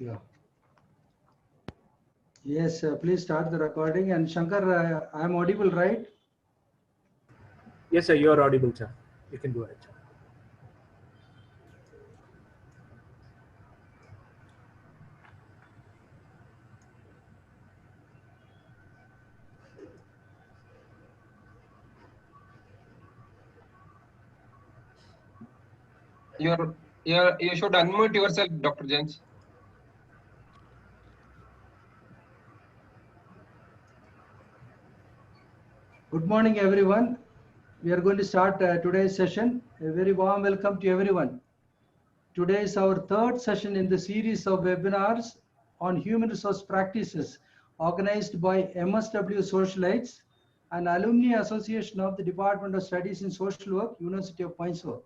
Yeah. Yes, please start the recording. And Shankar, I am audible, right? Yes, sir, you are audible, sir. You can go ahead, sir. You should unmute yourself, Dr. James. Good morning, everyone. We are going to start today's session. A very warm welcome to everyone. Today is our third session in the series of webinars on human resource practices organized by MSW Socialites, an alumni association of the Department of Studies in Social Work, University of Mysore.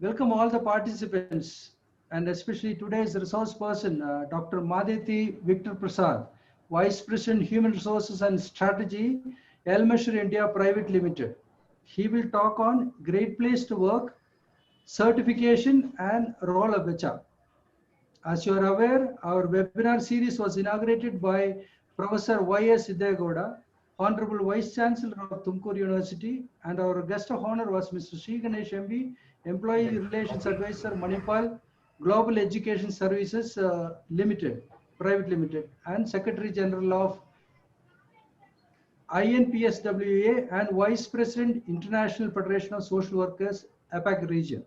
Welcome all the participants, and especially today's resource person, Dr. Madheti Victor Prasad, Vice President, Human Resources and Strategy, Elmeasure India Private Limited. He will talk on Great Place to Work, certification and role of HR. As you are aware, our webinar series was inaugurated by Professor Y.S. Iddegoda, Honorable Vice Chancellor of Tumkur University, and our guest of honor was Mr. Sri Ganesh MB, Employee Relations Advisor, Manipal Global Education Services Limited, Private Limited, and Secretary General of INPSWA and Vice President, International Federation of Social Workers, APAC region.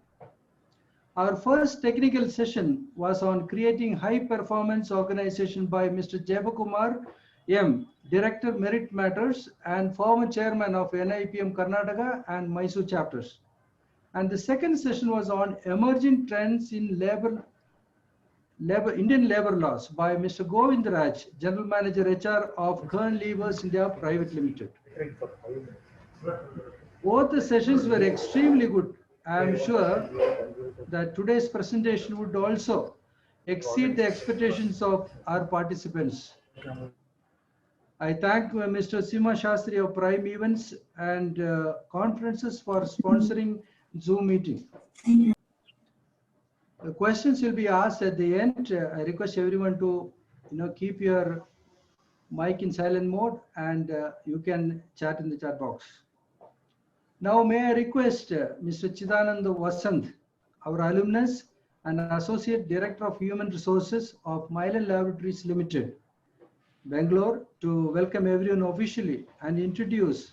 Our first technical session was on creating high performance organization by Mr. Jebakumar M, Director Merit Matters and former chairman of NIPM Karnataka and Mysore chapters. And the second session was on emerging trends in Indian labor laws by Mr. Govindaraj, General Manager HR of Kern Levers India Private Limited. Both the sessions were extremely good. I am sure that today's presentation would also exceed the expectations of our participants. I thank Mr. Sima Shastri of Prime Events and Conferences for sponsoring Zoom meeting. The questions will be asked at the end. I request everyone to keep your mic in silent mode, and you can chat in the chat box. Now, may I request Mr. Chidananda Vasant, our alumnus and Associate Director of Human Resources of Mylan Laboratories Limited, Bangalore, to welcome everyone officially and introduce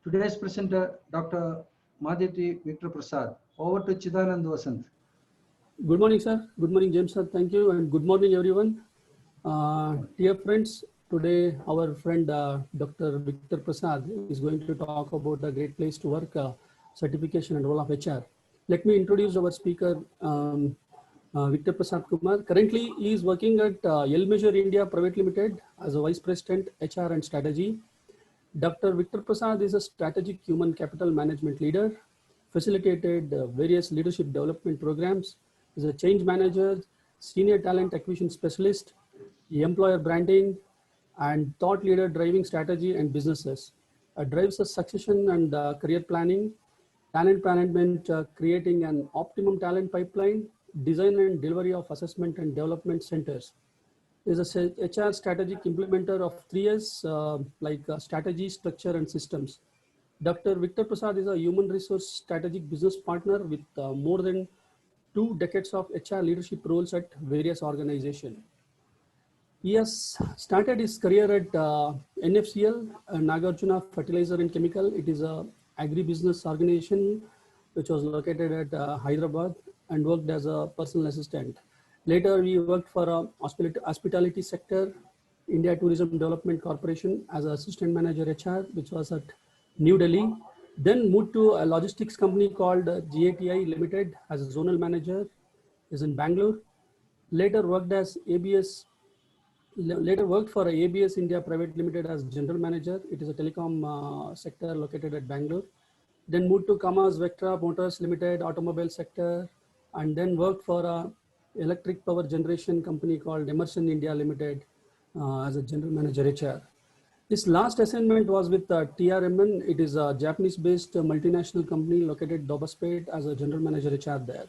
today's presenter, Dr. Madheti Victor Prasad. Over to Chidananda Vasant. Good morning, sir. Good morning, James, sir. Thank you. And good morning, everyone. Dear friends, today our friend Dr. Victor Prasad is going to talk about the Great Place to Work certification and role of HR. Let me introduce our speaker, Victor Prasad Kumar. Currently, he is working at Elmeasure India Private Limited as a Vice President, HR and Strategy. Dr. Victor Prasad is a strategic human capital management leader, facilitated various leadership development programs, is a change manager, senior talent acquisition specialist, employer branding, and thought leader driving strategy and businesses. Drives a succession and career planning, talent management, creating an optimum talent pipeline, design and delivery of assessment and development centers. Is a HR strategic implementer of 3S like strategy, structure, and systems. Dr. Victor Prasad is a human resource strategic business partner with more than 2 decades of HR leadership roles at various organizations. He has started his career at NFCL, Nagarjuna Fertilizer and Chemical. It is a agribusiness organization which was located at Hyderabad, and worked as a personal assistant. Later, he worked for a hospitality sector, India Tourism Development Corporation as an assistant manager HR, which was at New Delhi. Then moved to a logistics company called GATI Limited as a zonal manager, is in Bangalore. Later worked for ABS India Private Limited as general manager. It is a telecom sector located at Bangalore. Then moved to Kamas Vectra Motors Limited, automobile sector, and then worked for a electric power generation company called Emerson India Limited as a general manager HR. His last assignment was with TRMN. It is a Japanese-based multinational company located at Dobaspet as a general manager HR there.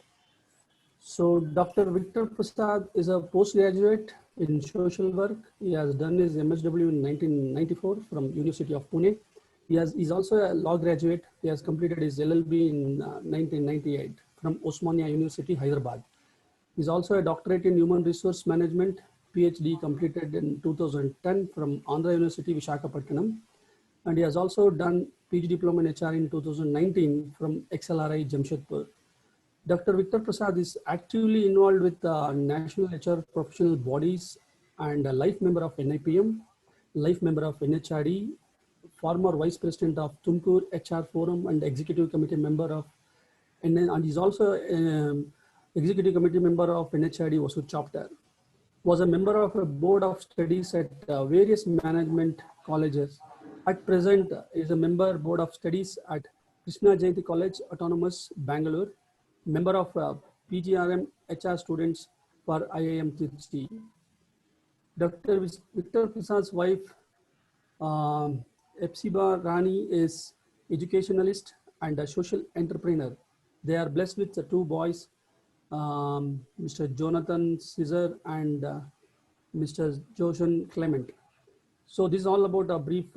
So Dr. Victor Prasad is a postgraduate in social work. He has done his MSW in 1994 from University of Pune. He's also a law graduate. He has completed his LLB in 1998 from Osmania University, Hyderabad. He's also a doctorate in human resource management, PhD completed in 2010 from Andhra University, Visakhapatnam. And he has also done PG diploma in HR in 2019 from XLRI, Jamshedpur. Dr. Victor Prasad is actively involved with national HR professional bodies and a life member of NIPM, life member of NHRD, former vice president of Tumkur HR Forum and executive committee member of, and he's also executive committee member of NHRD Vasur chapter. Was a member of a board of studies at various management colleges. At present is a member board of studies at Krishna Jayanti College Autonomous, Bangalore. Member of PGRM HR students for IIM Trichy. Dr. Victor Prasad's wife, Epsiba Rani, is educationalist and a social entrepreneur. They are blessed with two boys, Mr. Jonathan Caesar and Mr. Joshan Clement. So this is all about a brief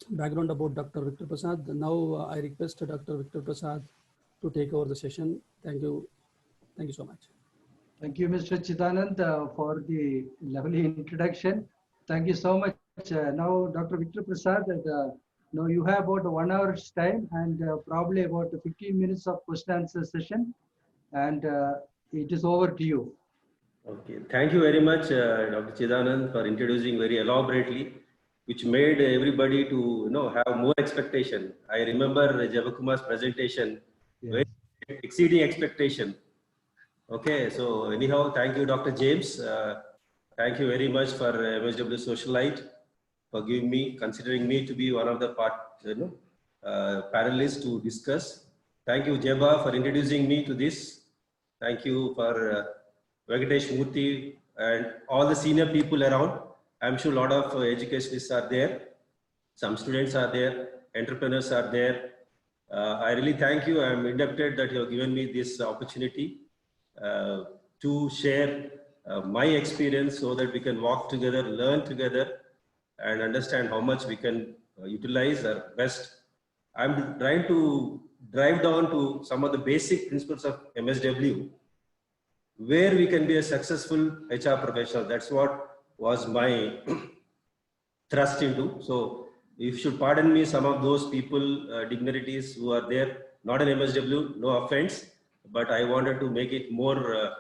background about Dr. Victor Prasad. Now I request Dr. Victor Prasad to take over the session. Thank you. Thank you so much. Thank you, Mr. Chidanand, for the lovely introduction. Thank you so much. Now, Dr. Victor Prasad, now you have about 1 hour's time and probably about 15 minutes of question answer session. And it is over to you. Okay, thank you very much, Dr. Chidanand, for introducing very elaborately, which made everybody to have more expectation. I remember Javakumar's presentation, very exceeding expectation. Okay, so anyhow, thank you, Dr. James. Thank you very much for MSW Socialite for giving me, considering me to be one of the panelists to discuss. Thank you, Jeba, for introducing me to this. Thank you for Venkatesh Murthy and all the senior people around. I'm sure a lot of educationists are there. Some students are there, entrepreneurs are there. I really thank you. I'm indebted that you have given me this opportunity to share my experience so that we can walk together, learn together, and understand how much we can utilize our best. I'm trying to drive down to some of the basic principles of MSW, where we can be a successful HR professional. That's what was my thrust into. So if you should pardon me, some of those people, dignitaries who are there, not an MSW, no offense, but I wanted to make it more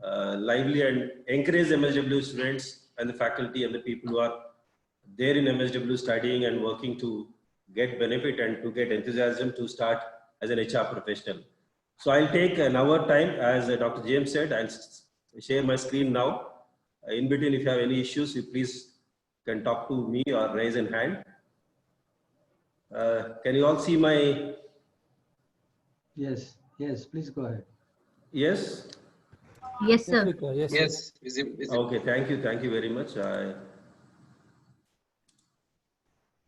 lively and encourage MSW students and the faculty and the people who are there in MSW studying and working to get benefit and to get enthusiasm to start as an HR professional. So I'll take an hour time, as Dr. James said. I'll share my screen now. In between, if you have any issues, you please can talk to me or raise a hand. Can you all see my? Yes, please go ahead. Yes? Yes, sir. Yes. Okay, thank you very much.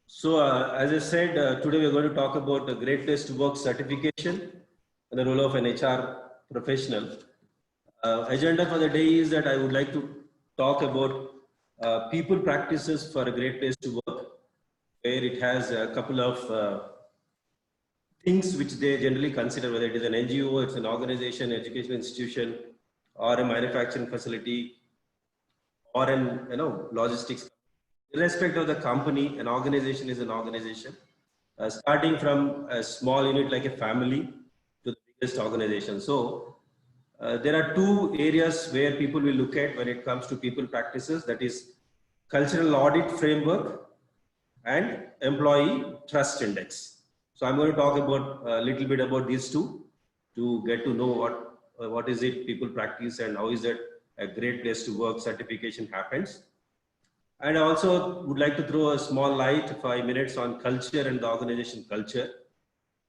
So as I said, today we're going to talk about the Great Place to Work certification and the role of an HR professional. Agenda for the day is that I would like to talk about people practices for a great place to work, where it has a couple of things which they generally consider, whether it is an NGO, it's an organization, educational institution, or a manufacturing facility, or an logistics. Irrespective of the company, an organization is an organization. Starting from a small unit like a family to the biggest organization. So there are two areas where people will look at when it comes to people practices, that is cultural audit framework and employee trust index. So I'm going to talk about a little bit about these two to get to know what is it people practice and how is that a great place to work certification happens. And I also would like to throw a small light, 5 minutes, on culture and the organization culture.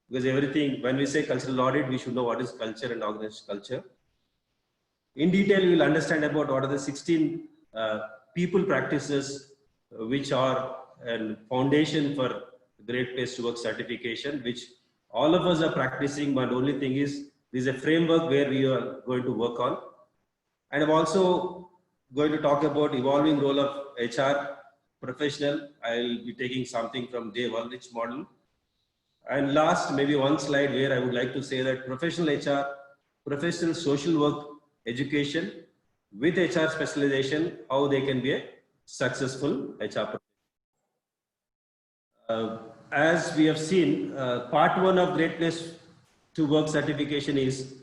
Because everything, when we say cultural audit, we should know what is culture and organization culture. In detail, we will understand about what are the 16 people practices which are a foundation for Great Place to Work certification, which all of us are practicing, but only thing is This is a framework where we are going to work on. And I'm also going to talk about evolving role of HR professional. I'll be taking something from Dave Ulrich model. And last, maybe one slide where I would like to say that professional HR, professional social work education with HR specialization, how they can be a successful HR professional. As we have seen, part one of Great Place to Work certification is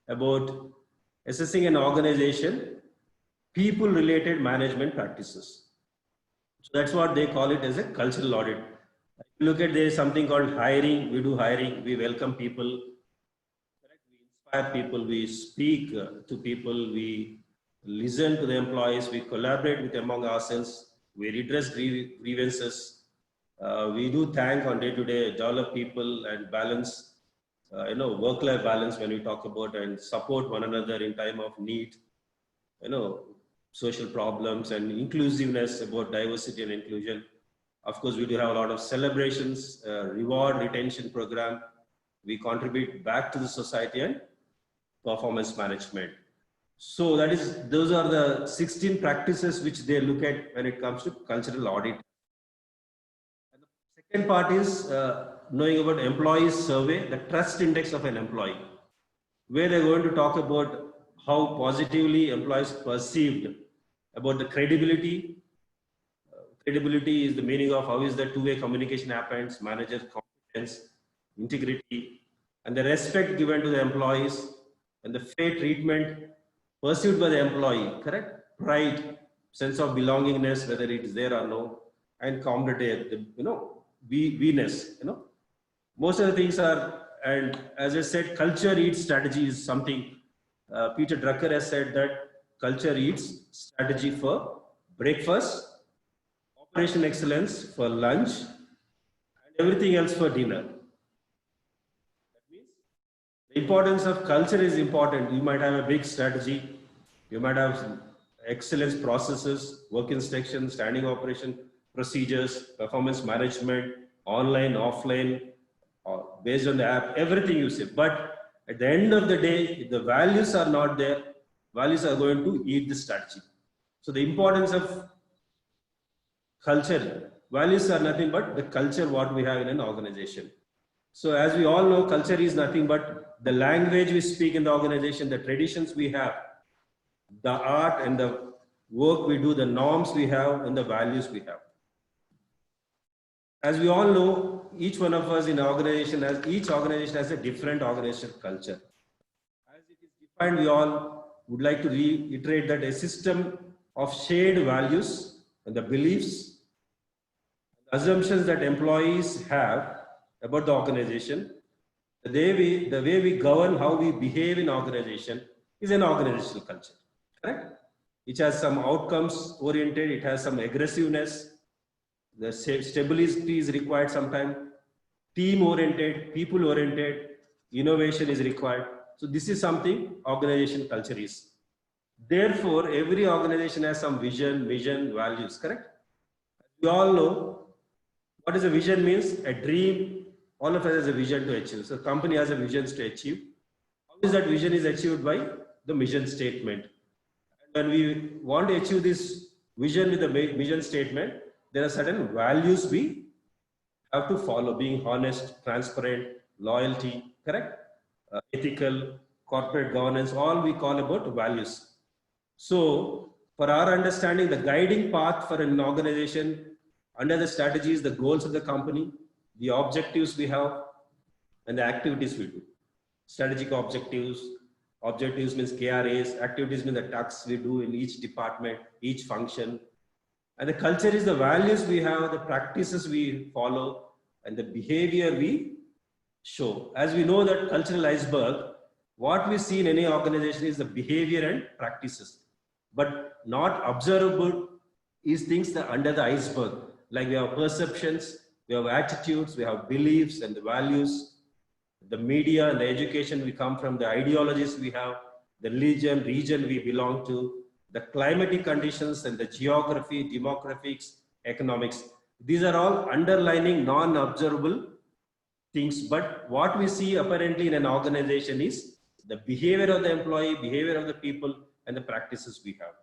about assessing an organization, people related management practices. So that's what they call it as a cultural audit. If you look at, there is something called hiring. We do hiring, we welcome people, we inspire people, we speak to people, we listen to the employees, we collaborate with among ourselves, we redress grievances, we do thank on day-to-day, develop people and balance, work-life balance when we talk about, and support one another in time of need, social problems and inclusiveness, about diversity and inclusion. Of course, we do have a lot of celebrations, reward retention program. We contribute back to the society and performance management. So those are the 16 practices which they look at when it comes to cultural audit. And the second part is knowing about employees survey, the trust index of an employee, where they're going to talk about how positively employees perceived about the credibility. Credibility is the meaning of how is the two-way communication happens, manager competence, integrity, and the respect given to the employees, and the fair treatment perceived by the employee, correct? Pride, sense of belongingness, whether it is there or no, and camaraderie, we-ness, Most of the things are, and as I said, culture eats strategy is something. Peter Drucker has said that culture eats strategy for breakfast, operation excellence for lunch, and everything else for dinner. That means the importance of culture is important. You might have a big strategy, you might have some excellence processes, work instructions, standing operation procedures, performance management, online, offline, or based on the app, everything you say. But at the end of the day, if the values are not there, values are going to eat the strategy. So the importance of culture, values are nothing but the culture what we have in an organization. So as we all know, culture is nothing but the language we speak in the organization, the traditions we have, the art and the work we do, the norms we have, and the values we have. As we all know, each one of us in an organization each organization has a different organizational culture. As it is defined, we all would like to reiterate that a system of shared values and the beliefs, the assumptions that employees have about the organization, the way we govern, how we behave in organization is an organizational culture, correct? It has some outcomes oriented, it has some aggressiveness, the stability is required sometimes, team oriented, people oriented, innovation is required. So this is something organization culture is. Therefore, every organization has some vision, values, correct? We all know what is a vision means, a dream. All of us has a vision to achieve. So company has a vision to achieve. How is that vision is achieved? By the mission statement. And when we want to achieve this vision with the mission statement, there are certain values we have to follow, being honest, transparent, loyalty, correct? Ethical, corporate governance, all we call about values. So for our understanding, the guiding path for an organization under the strategies, the goals of the company, the objectives we have, and the activities we do. Strategic objectives means KRAs, activities mean the tasks we do in each department, each function. And the culture is the values we have, the practices we follow, and the behavior we show. As we know that cultural iceberg, what we see in any organization is the behavior and practices, but not observable is things that under the iceberg. Like we have perceptions, we have attitudes, we have beliefs and the values, the media and the education we come from, the ideologies we have, the region we belong to, the climatic conditions and the geography, demographics, economics. These are all underlining non-observable things, but what we see apparently in an organization is the behavior of the employee, behavior of the people, and the practices we have.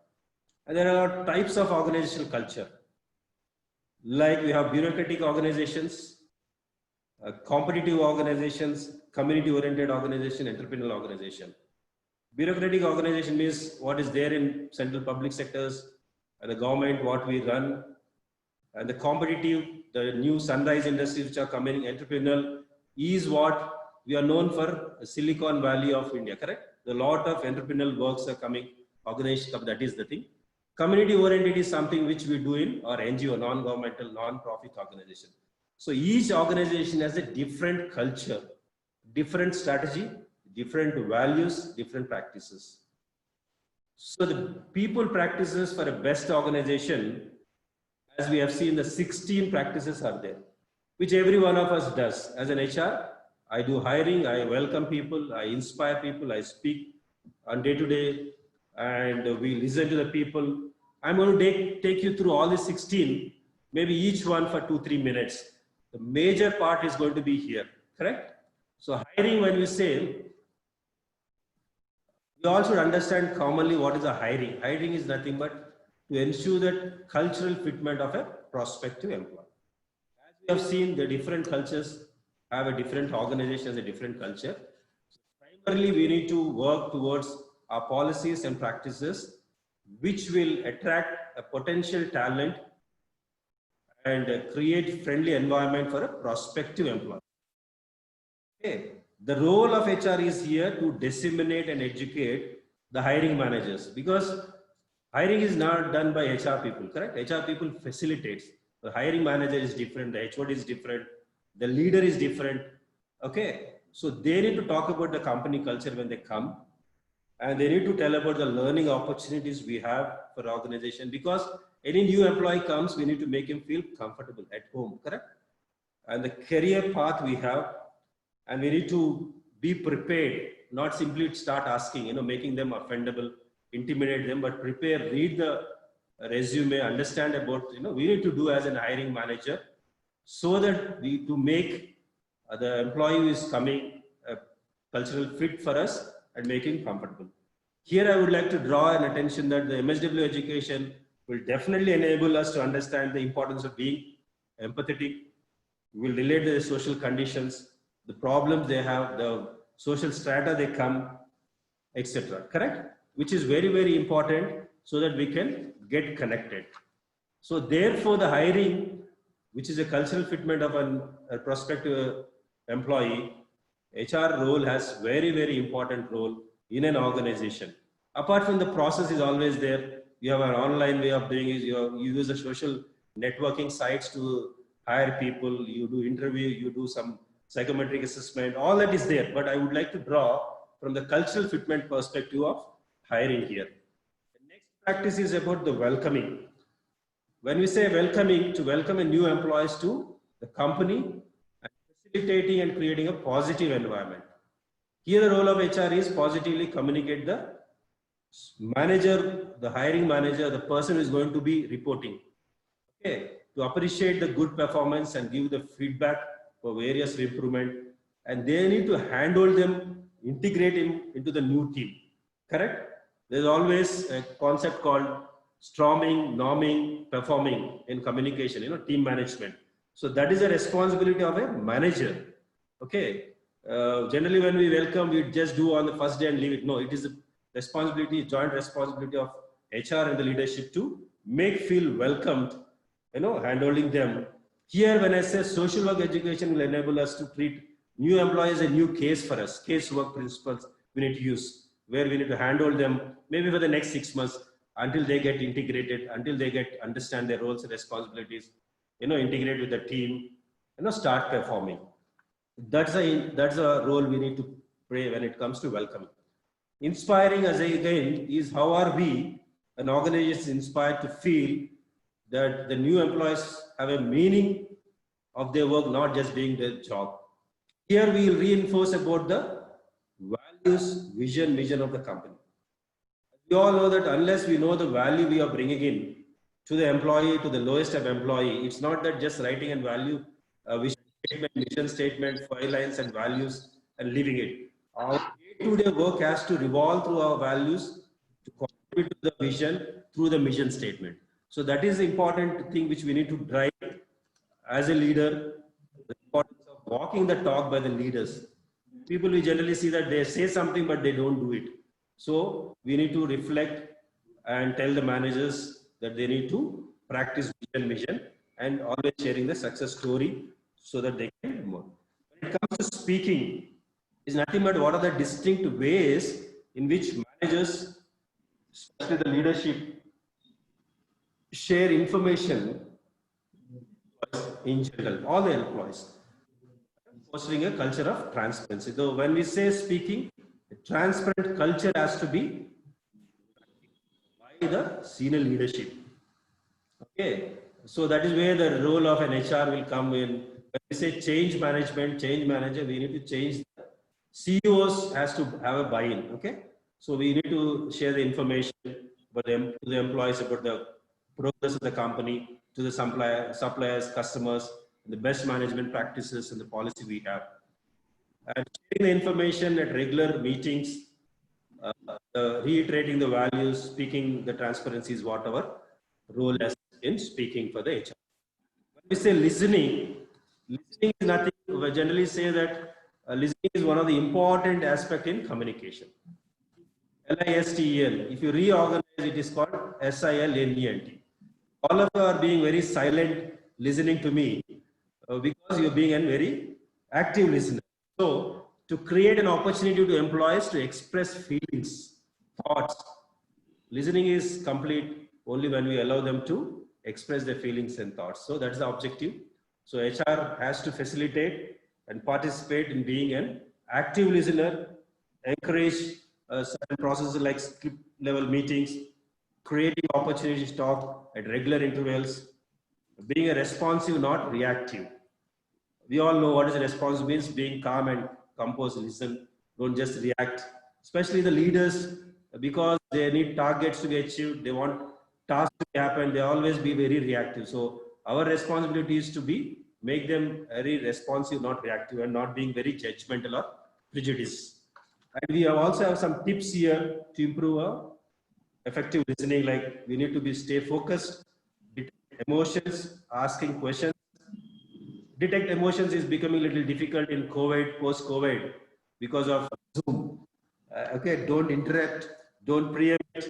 And there are types of organizational culture. Like we have bureaucratic organizations, competitive organizations, community-oriented organization, entrepreneurial organization. Bureaucratic organization means what is there in central public sectors and the government, what we run, and the competitive, the new sunrise industries which are coming, entrepreneurial is what we are known for Silicon Valley of India, correct? A lot of entrepreneurial works are coming, organization, that is the thing. Community oriented is something which we do in our NGO, non-governmental, non-profit organization. So each organization has a different culture, different strategy, different values, different practices. So the people practices for a best organization, as we have seen, the 16 practices are there, which every one of us does. As an HR, I do hiring, I welcome people, I inspire people, I speak on day-to-day, and we listen to the people. I'm going to take you through all the 16, maybe each one for 2-3 minutes. The major part is going to be here, correct? So hiring, when we say, we all should understand commonly what is a hiring. Hiring is nothing but to ensure that cultural fitment of a prospective employee. As we have seen, the different cultures have a different organization, has a different culture. So primarily, we need to work towards our policies and practices which will attract a potential talent and create friendly environment for a prospective employee. Okay. The role of HR is here to disseminate and educate the hiring managers, because hiring is not done by HR people, correct? HR people facilitates. The hiring manager is different, the HOD is different, the leader is different. Okay. So they need to talk about the company culture when they come, and they need to tell about the learning opportunities we have for organization, because any new employee comes, we need to make him feel comfortable at home, correct? And the career path we have, and we need to be prepared, not simply start asking, making them offendable, intimidate them, but prepare, read the resume, understand about, we need to do as an hiring manager, so that we to make the employee who is coming a cultural fit for us and make him comfortable. Here I would like to draw an attention that the MSW education will definitely enable us to understand the importance of being empathetic. We will relate the social conditions, the problems they have, the social strata they come, etc. Correct? Which is very, very important so that we can get connected. So therefore, the hiring, which is a cultural fitment of a prospective employee, HR role has very, very important role in an organization. Apart from the process is always there, you have an online way of doing it. You use the social networking sites to hire people, you do interview, you do some psychometric assessment, all that is there. But I would like to draw from the cultural fitment perspective of hiring here. The next practice is about the welcoming. When we say welcoming, to welcome a new employees to the company, and facilitating and creating a positive environment. Here the role of HR is positively communicate the manager, the hiring manager, the person who is going to be reporting. Okay, to appreciate the good performance and give the feedback for various improvement, and they need to handle them, integrate him into the new team. Correct? There's always a concept called storming, norming, performing in communication, team management. So that is a responsibility of a manager. Okay. Generally, when we welcome, we just do on the first day and leave it. No, it is a responsibility, joint responsibility of HR and the leadership to make feel welcomed, handling them. Here, when I say social work education will enable us to treat new employees a new case for us, case work principles we need to use, where we need to handle them maybe for the next 6 months until they get integrated, until they understand their roles and responsibilities, integrate with the team, start performing. That's a role we need to play when it comes to welcoming. Inspiring, as again, is how are we, an organization, inspired to feel that the new employees have a meaning of their work, not just doing their job. Here we will reinforce about the values, vision of the company. We all know that unless we know the value we are bringing in to the employee, to the lowest of employee, it's not that just writing and value, vision statement, mission statement, 5 lines and values and leaving it. Our day-to-day work has to revolve through our values to contribute to the vision through the mission statement. So that is the important thing which we need to drive as a leader, the importance of walking the talk by the leaders. People, we generally see that they say something, but they don't do it. So we need to reflect and tell the managers that they need to practice vision, mission, and always sharing the success story so that they can move. When it comes to speaking, it's nothing but what are the distinct ways in which managers, especially the leadership, share information in general, all the employees, fostering a culture of transparency. So when we say speaking, a transparent culture has to be by the senior leadership. Okay, so that is where the role of an HR will come in. When we say change management, change manager, we need to change. CEOs has to have a buy-in. Okay, so we need to share the information about them to the employees about the progress of the company, to the suppliers, customers, the best management practices and the policy we have. And sharing the information at regular meetings, reiterating the values, speaking the transparency is what our role as in speaking for the HR. When we say listening is nothing, we generally say that listening is one of the important aspects in communication. LISTEN, if you reorganize it is called SILNENT. All of you are being very silent listening to me because you're being a very active listener. So to create an opportunity to employees to express feelings, thoughts, listening is complete only when we allow them to express their feelings and thoughts. So that's the objective. So HR has to facilitate and participate in being an active listener, encourage certain processes like script level meetings, creating opportunities to talk at regular intervals, being a responsive, not reactive. We all know what is a responsive means, being calm and composed, listen, don't just react. Especially the leaders, because they need targets to be achieved, they want tasks to happen, they always be very reactive. So our responsibility is to make them very responsive, not reactive, and not being very judgmental or prejudiced. And we also have some tips here to improve our effective listening, like we need to stay focused, detect emotions, asking questions. Detect emotions is becoming a little difficult in COVID, post-COVID, because of Zoom. Okay, don't interrupt, don't preempt.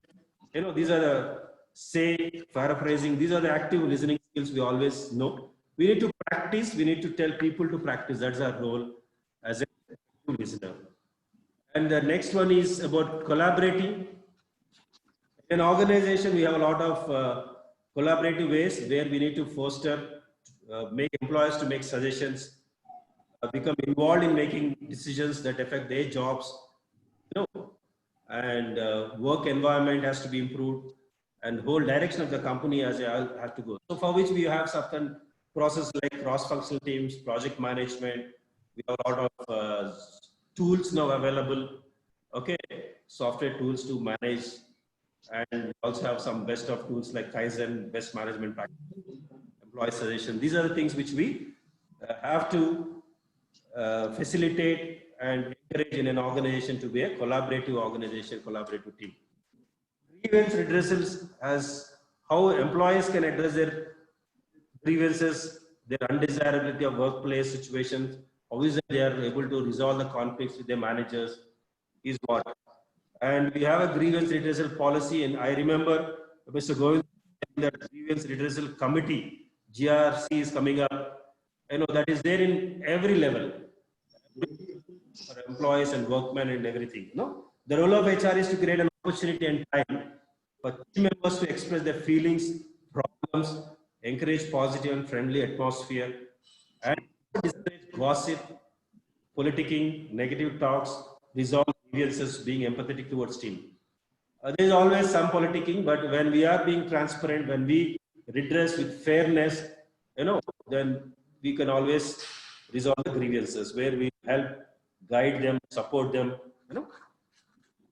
You know, these are the paraphrasing, these are the active listening skills we always know. We need to practice, we need to tell people to practice. That's our role as a listener. And the next one is about collaborating. In organization, we have a lot of collaborative ways where we need to foster, make employees to make suggestions, become involved in making decisions that affect their jobs, and work environment has to be improved, and whole direction of the company has to go. So for which we have certain processes like cross-functional teams, project management. We have a lot of tools now available, okay, software tools to manage, and we also have some best of tools like Kaizen, best management practice, employee suggestion. These are the things which we have to facilitate and encourage in an organization to be a collaborative organization, collaborative team. Grievance redressals as how employees can address their grievances, their undesirability of workplace situations, how is it they are able to resolve the conflicts with their managers is what. And we have a grievance redressal policy, and I remember Mr. Govind saying that grievance redressal committee, GRC, is coming up. You know, that is there in every level for employees and workmen and everything. No, the role of HR is to create an opportunity and time for team members to express their feelings, problems, encourage positive and friendly atmosphere, and discourage gossip, politicking, negative talks, resolve grievances, being empathetic towards team. There is always some politicking, but when we are being transparent, when we redress with fairness, then we can always resolve the grievances where we help guide them, support them,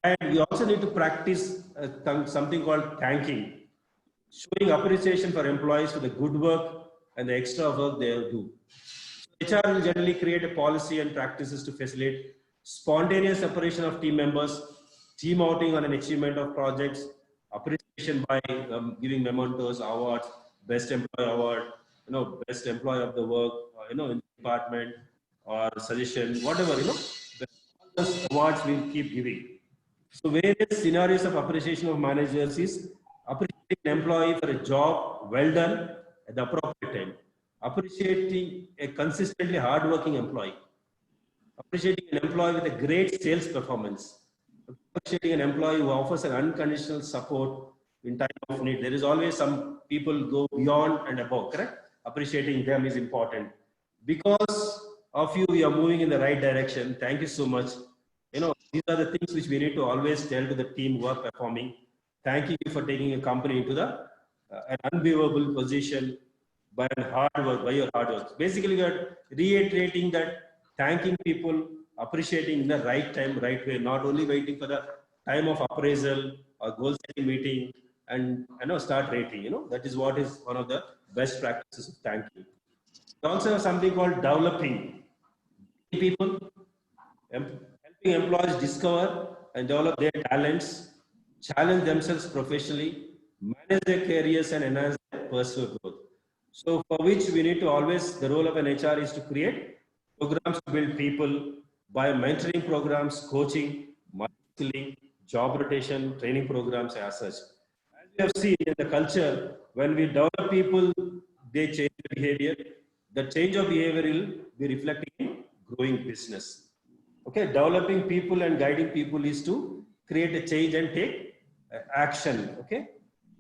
And we also need to practice something called thanking, showing appreciation for employees for the good work and the extra work they do. HR will generally create a policy and practices to facilitate spontaneous separation of team members, team outing on an achievement of projects, appreciation by giving mementos, awards, best employee award, best employee of the work, in the department, or suggestion, whatever, all those awards we'll keep giving. So various scenarios of appreciation of managers is appreciating an employee for a job well done at the appropriate time, appreciating a consistently hardworking employee, appreciating an employee with a great sales performance, appreciating an employee who offers an unconditional support in time of need. There is always some people go beyond and above, correct? Appreciating them is important. Because of you, we are moving in the right direction. Thank you so much. These are the things which we need to always tell to the team who are performing. Thank you for taking a company into the an unbelievable position by your hard work. Basically, we are reiterating that thanking people, appreciating in the right time, right way, not only waiting for the time of appraisal or goal setting meeting and start rating. That is what is one of the best practices of thanking. We also have something called developing people, helping employees discover and develop their talents, challenge themselves professionally, manage their careers, and enhance their personal growth. So for which we need to always, the role of an HR is to create programs to build people by mentoring programs, coaching, skilling, job rotation, training programs as such. As we have seen in the culture, when we develop people, they change their behavior. The change of behavior will be reflecting in growing business. Okay, developing people and guiding people is to create a change and take action. Okay,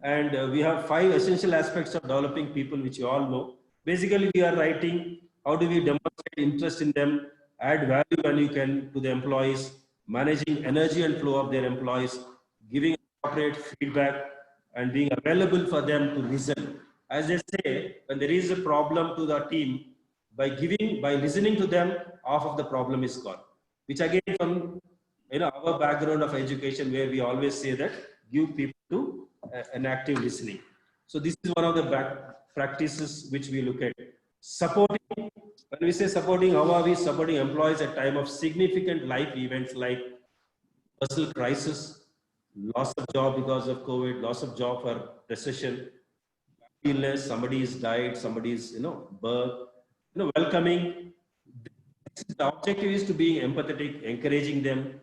and we have 5 essential aspects of developing people, which you all know. Basically, we are writing how do we demonstrate interest in them, add value when you can to the employees, managing energy and flow of their employees, giving appropriate feedback, and being available for them to listen. As they say, when there is a problem to the team, by listening to them, half of the problem is gone. Which again, from our background of education, where we always say that give people to an active listening. So this is one of the practices which we look at. Supporting. When we say supporting, how are we supporting employees at time of significant life events like personal crisis, loss of job because of COVID, loss of job for recession, illness, somebody is died, somebody is birth, welcoming. The objective is to be empathetic, encouraging them,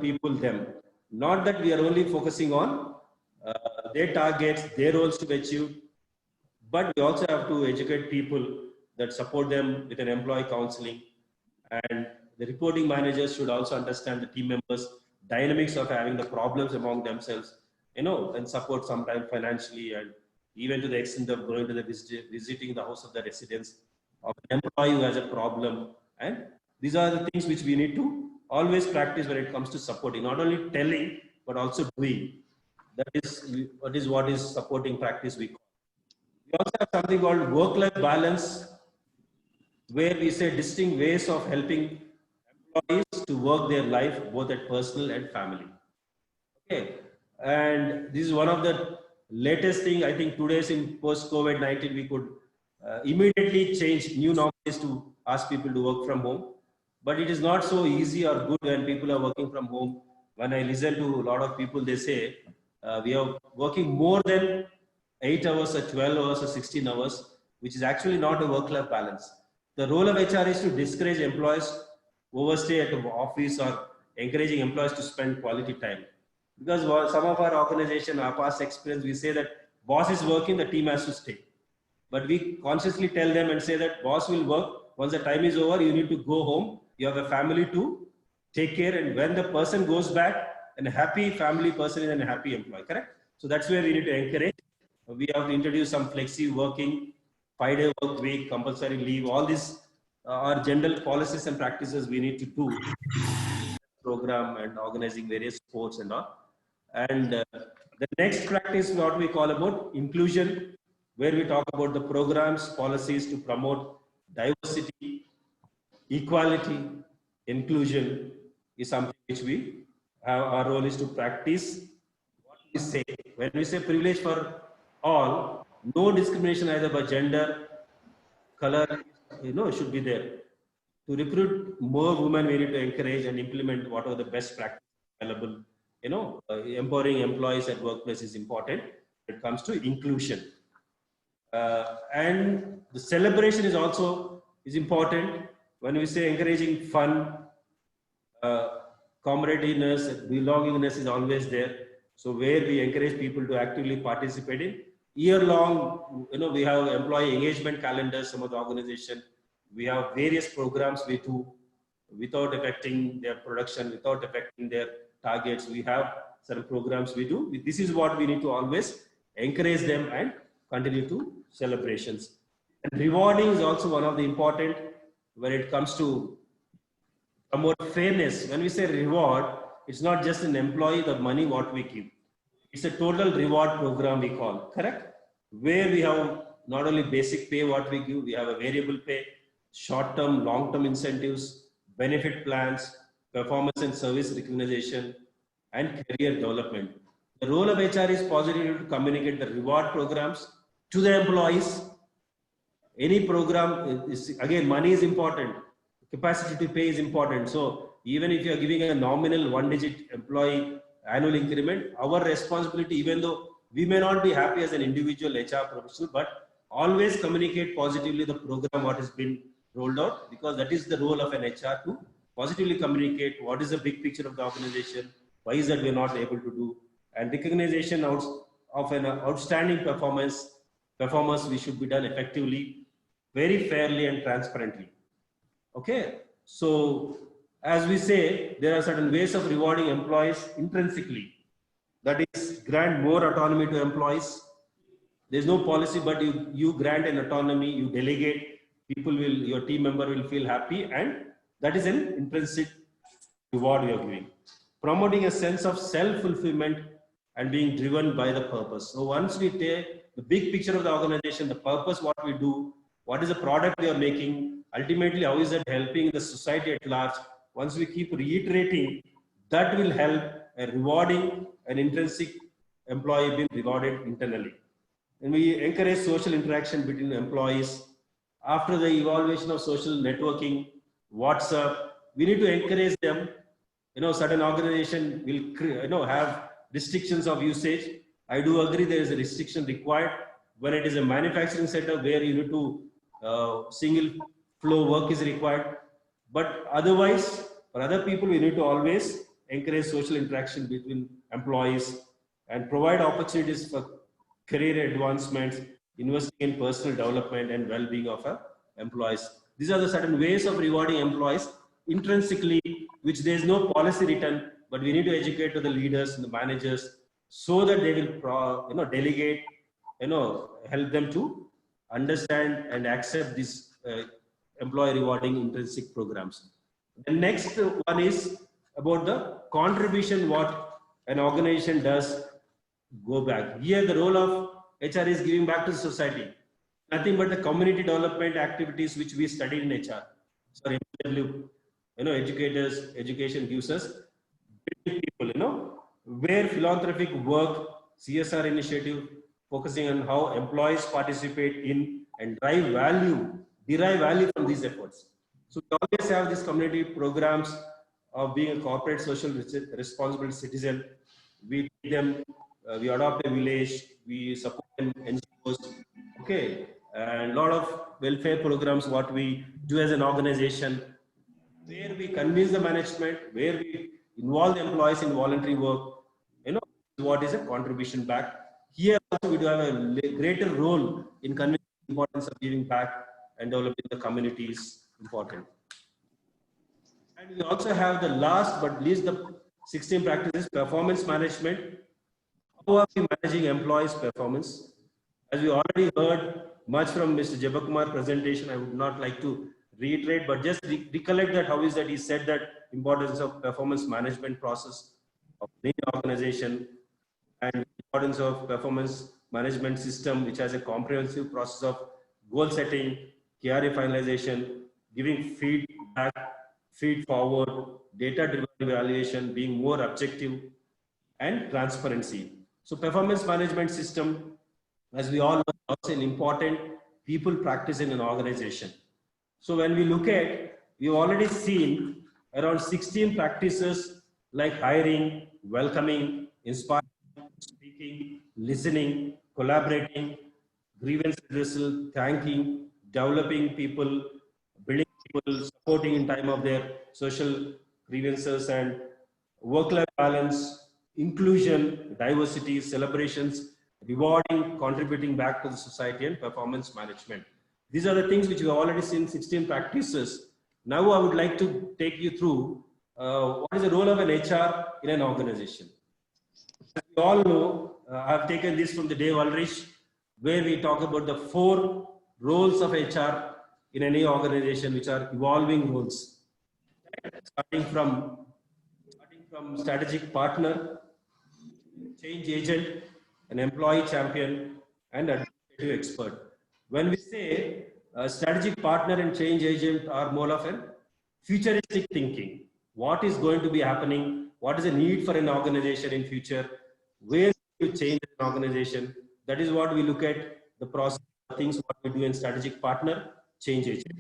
people them. Not that we are only focusing on their targets, their roles to achieve, but we also have to educate people that support them with an employee counseling. And the reporting managers should also understand the team members' dynamics of having the problems among themselves, and support sometimes financially and even to the extent of going to the visiting the house of the residents of an employee who has a problem. And these are the things which we need to always practice when it comes to supporting, not only telling, but also doing. That is what is supporting practice we call. We also have something called work-life balance, where we say distinct ways of helping employees to work their life, both at personal and family. Okay. And this is one of the latest thing. I think today's in post-COVID-19, we could immediately change new norms to ask people to work from home. But it is not so easy or good when people are working from home. When I listen to a lot of people, they say, we are working more than 8 hours or 12 hours or 16 hours, which is actually not a work-life balance. The role of HR is to discourage employees to overstay at the office or encouraging employees to spend quality time. Because some of our organization, our past experience, we say that boss is working, the team has to stay. But we consciously tell them and say that boss will work. Once the time is over, you need to go home. You have a family to take care. And when the person goes back, a happy family person is a happy employee, correct? So that's where we need to encourage. We have to introduce some flexi working, 5-day work week, compulsory leave. All these are general policies and practices we need to do. Program and organizing various sports and all. And the next practice, what we call about inclusion, where we talk about the programs, policies to promote diversity, equality, inclusion is something which we have. Our role is to practice what we say. When we say privilege for all, no discrimination either by gender, color, should be there. to recruit more women, we need to encourage and implement what are the best practices available. Empowering employees at workplace is important when it comes to inclusion. And the celebration is also important. When we say encouraging fun, camaraderie, belongingness is always there. So where we encourage people to actively participate in year-long, we have employee engagement calendars, some of the organization. We have various programs we do without affecting their production, without affecting their targets. We have certain programs we do. This is what we need to always encourage them and continue to celebrations. And rewarding is also one of the important when it comes to promote fairness. When we say reward, it's not just an employee, the money what we give. It's a total reward program we call, correct? Where we have not only basic pay what we give, we have a variable pay, short-term, long-term incentives, benefit plans, performance and service recognition, and career development. The role of HR is positively to communicate the reward programs to the employees. Any program is, again, money is important. Capacity to pay is important. So even if you are giving a nominal one-digit employee annual increment, our responsibility, even though we may not be happy as an individual HR professional, but always communicate positively the program what has been rolled out, because that is the role of an HR to positively communicate what is the big picture of the organization, why is that we are not able to do, and recognition of an outstanding performance we should be done effectively, very fairly and transparently. Okay, so as we say, there are certain ways of rewarding employees intrinsically. That is, grant more autonomy to employees. There's no policy, but you grant an autonomy, you delegate, your team member will feel happy, and that is an intrinsic reward you are giving. Promoting a sense of self-fulfillment and being driven by the purpose. So once we take the big picture of the organization, the purpose, what we do, what is the product we are making, ultimately how is that helping the society at large, once we keep reiterating, that will help a rewarding an intrinsic employee being rewarded internally. And we encourage social interaction between employees. After the evaluation of social networking, WhatsApp, we need to encourage them. Certain organization will have restrictions of usage. I do agree there is a restriction required when it is a manufacturing setup where you need to single flow work is required. But otherwise, for other people, we need to always encourage social interaction between employees and provide opportunities for career advancements, investing in personal development and well-being of our employees. These are the certain ways of rewarding employees intrinsically, which there is no policy written, but we need to educate to the leaders and the managers so that they will delegate, help them to understand and accept these employee rewarding intrinsic programs. The next one is about the contribution what an organization does go back. Here the role of HR is giving back to the society. Nothing but the community development activities which we studied in HR. So educators, education gives us people, where philanthropic work, CSR initiative, focusing on how employees participate in and derive value from these efforts. So we always have these community programs of being a corporate social responsible citizen. We teach them, we adopt a village, we support NGOs, okay, and a lot of welfare programs what we do as an organization, where we convince the management, where we involve the employees in voluntary work, what is a contribution back. Here also we do have a greater role in convincing the importance of giving back and developing the community is important. And we also have the last but least the 16 practices, performance management. How are we managing employees' performance? As we already heard much from Mr. Jebakumar presentation, I would not like to reiterate, but just recollect that how is that he said that importance of performance management process of the organization and importance of performance management system, which has a comprehensive process of goal setting, KRA finalization, giving feedback, feed forward, data-driven evaluation, being more objective, and transparency. So performance management system, as we all know, is also an important people practice in an organization. So when we look at we've already seen around 16 practices like hiring, welcoming, inspiring, speaking, listening, collaborating, grievance redressal, thanking, developing people, building people, supporting in time of their social grievances and work-life balance, inclusion, diversity, celebrations, rewarding, contributing back to the society, and performance management. These are the things which we have already seen 16 practices. Now I would like to take you through what is the role of an HR in an organization. As we all know, I have taken this from the Dave Ulrich, where we talk about the 4 roles of HR in any organization, which are evolving roles. Starting from strategic partner, change agent, an employee champion, and administrative expert. When we say strategic partner and change agent are more of a futuristic thinking. What is going to be happening? What is the need for an organization in future? Where to change an organization? That is what we look at the process of things, what we do in strategic partner, change agent.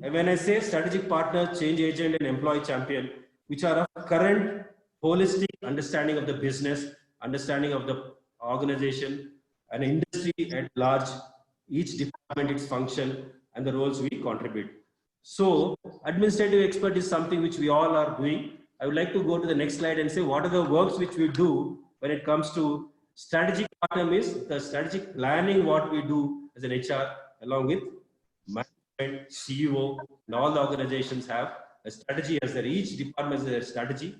And when I say strategic partner, change agent, and employee champion, which are a current holistic understanding of the business, understanding of the organization, and industry at large, each department, its function, and the roles we contribute. So, administrative expert is something which we all are doing. I would like to go to the next slide and say what are the works which we do when it comes to strategic partner, means the strategic planning what we do as an HR along with management, CEO, and all the organizations have a strategy as their, each department has their strategy,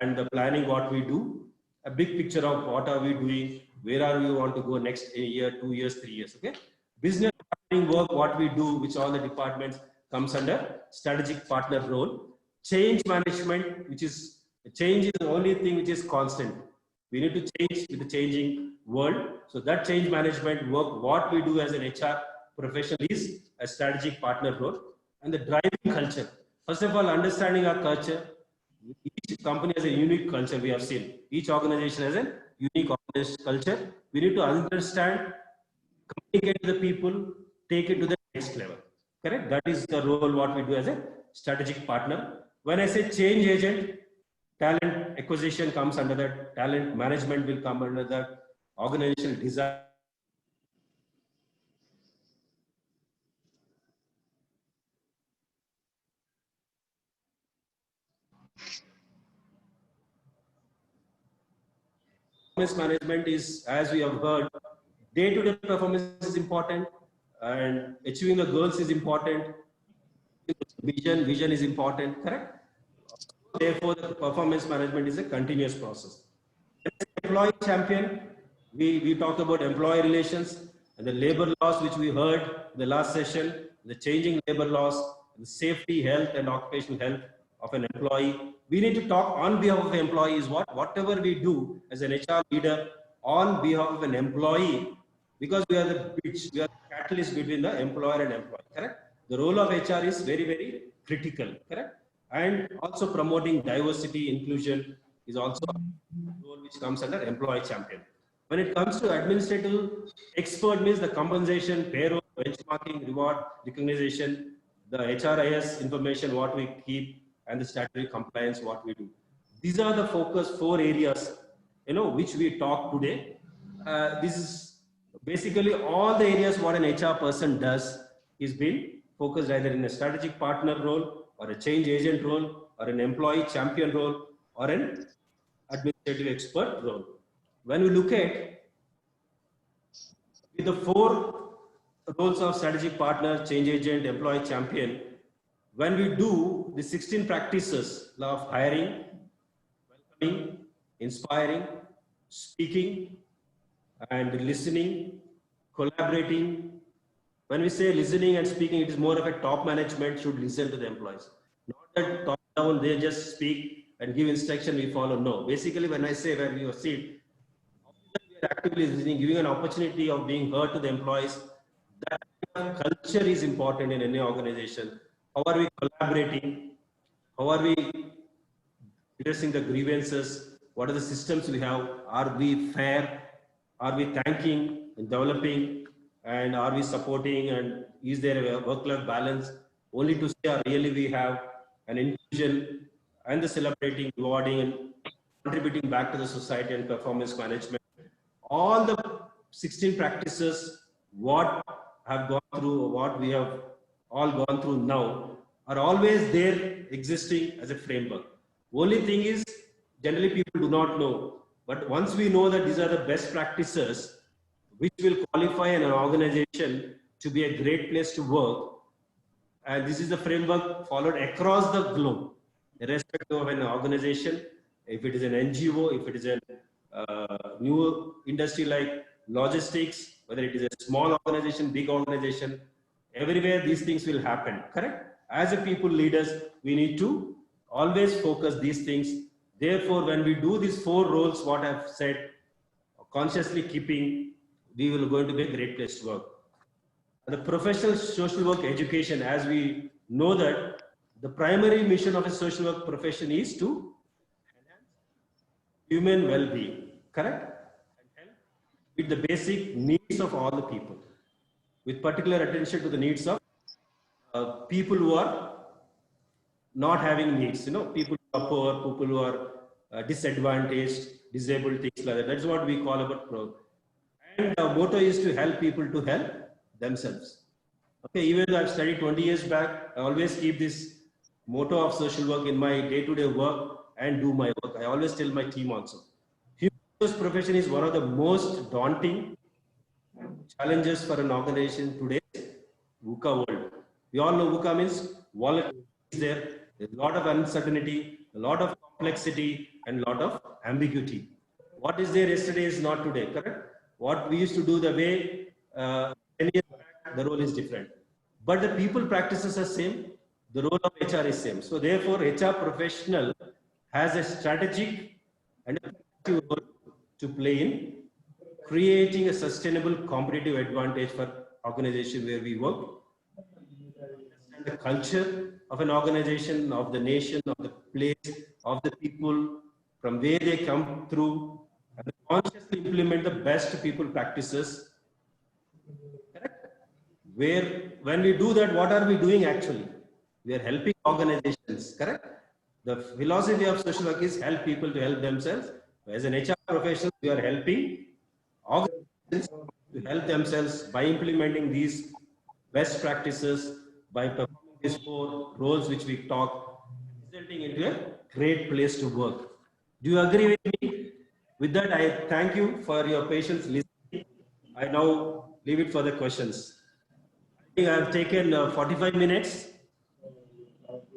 and the planning what we do, a big picture of what are we doing, where are we want to go next year, 2 years, 3 years, okay? Business planning work what we do, which all the departments comes under strategic partner role. Change management, which is, change is the only thing which is constant. We need to change with the changing world. So that change management work, what we do as an HR professional is a strategic partner role. And the driving culture. First of all, understanding our culture. Each company has a unique culture, we have seen. Each organization has a unique culture. We need to understand, communicate to the people, take it to the next level. Correct? That is the role what we do as a strategic partner. When I say change agent, talent acquisition comes under that, talent management will come under that, organizational design. Performance management is, as we have heard, day-to-day performance is important, and achieving the goals is important. Vision is important, correct? Therefore, the performance management is a continuous process. Employee champion, we talked about employee relations and the labor laws which we heard in the last session, the changing labor laws, the safety, health, and occupational health of an employee. We need to talk on behalf of the employee is whatever we do as an HR leader on behalf of an employee, because we are the bridge, we are the catalyst between the employer and employee, correct? The role of HR is very, very critical, correct? And also promoting diversity, inclusion is also a role which comes under employee champion. When it comes to administrative expert, means the compensation, payroll, benchmarking, reward, recognition, the HRIS information, what we keep, and the statutory compliance, what we do. These are the focus 4 areas, which we talk today. This is basically all the areas what an HR person does is being focused either in a strategic partner role, or a change agent role, or an employee champion role, or an administrative expert role. When we look at the 4 roles of strategic partner, change agent, employee champion, when we do the 16 practices of hiring, welcoming, inspiring, speaking, and listening, collaborating. When we say listening and speaking, it is more of a top management should listen to the employees. Not that top down, they just speak and give instruction, we follow. No. Basically, when I say where you see, we are actively listening, giving an opportunity of being heard to the employees. That culture is important in any organization. How are we collaborating? How are we addressing the grievances? What are the systems we have? Are we fair? Are we thanking and developing? And are we supporting? And is there a work-life balance? only to say, really we have an inclusion and the celebrating, rewarding, and contributing back to the society and performance management. All the 16 practices, what have gone through, what we have all gone through now, are always there existing as a framework. Only thing is, generally people do not know. But once we know that these are the best practices, which will qualify an organization to be a great place to work, and this is the framework followed across the globe, irrespective of an organization, if it is an NGO, if it is a new industry like logistics, whether it is a small organization, big organization, everywhere these things will happen, correct? As a people leaders, we need to always focus these things. Therefore, when we do these 4 roles, what I've said, consciously keeping, we will going to be a great place to work. The professional social work education, as we know that the primary mission of a social work profession is to enhance human well-being, correct? And help with the basic needs of all the people, with particular attention to the needs of people who are not having needs, people who are poor, people who are disadvantaged, disabled, things like that. That's what we call about growth. And our motto is to help people to help themselves. Okay, even though I've studied 20 years back, I always keep this motto of social work in my day-to-day work and do my work. I always tell my team also. Human resource profession is one of the most daunting challenges for an organization today. VUCA world. We all know VUCA means volatility is there. There's a lot of uncertainty, a lot of complexity, and a lot of ambiguity. What is there yesterday is not today, correct? What we used to do the way 10 years back, the role is different. But the people practices are same, the role of HR is same. So therefore, HR professional has a strategic and a proactive role to play in creating a sustainable competitive advantage for organization where we work. And the culture of an organization, of the nation, of the place, of the people, from where they come through, and consciously implement the best people practices. Correct? Where, when we do that, what are we doing actually? We are helping organizations, correct? The philosophy of social work is help people to help themselves. As an HR professional, we are helping organizations to help themselves by implementing these best practices, by performing these 4 roles which we talk, resulting into a great place to work. Do you agree with me? With that, I thank you for your patience listening. I now leave it for the questions. I think I have taken 45 minutes.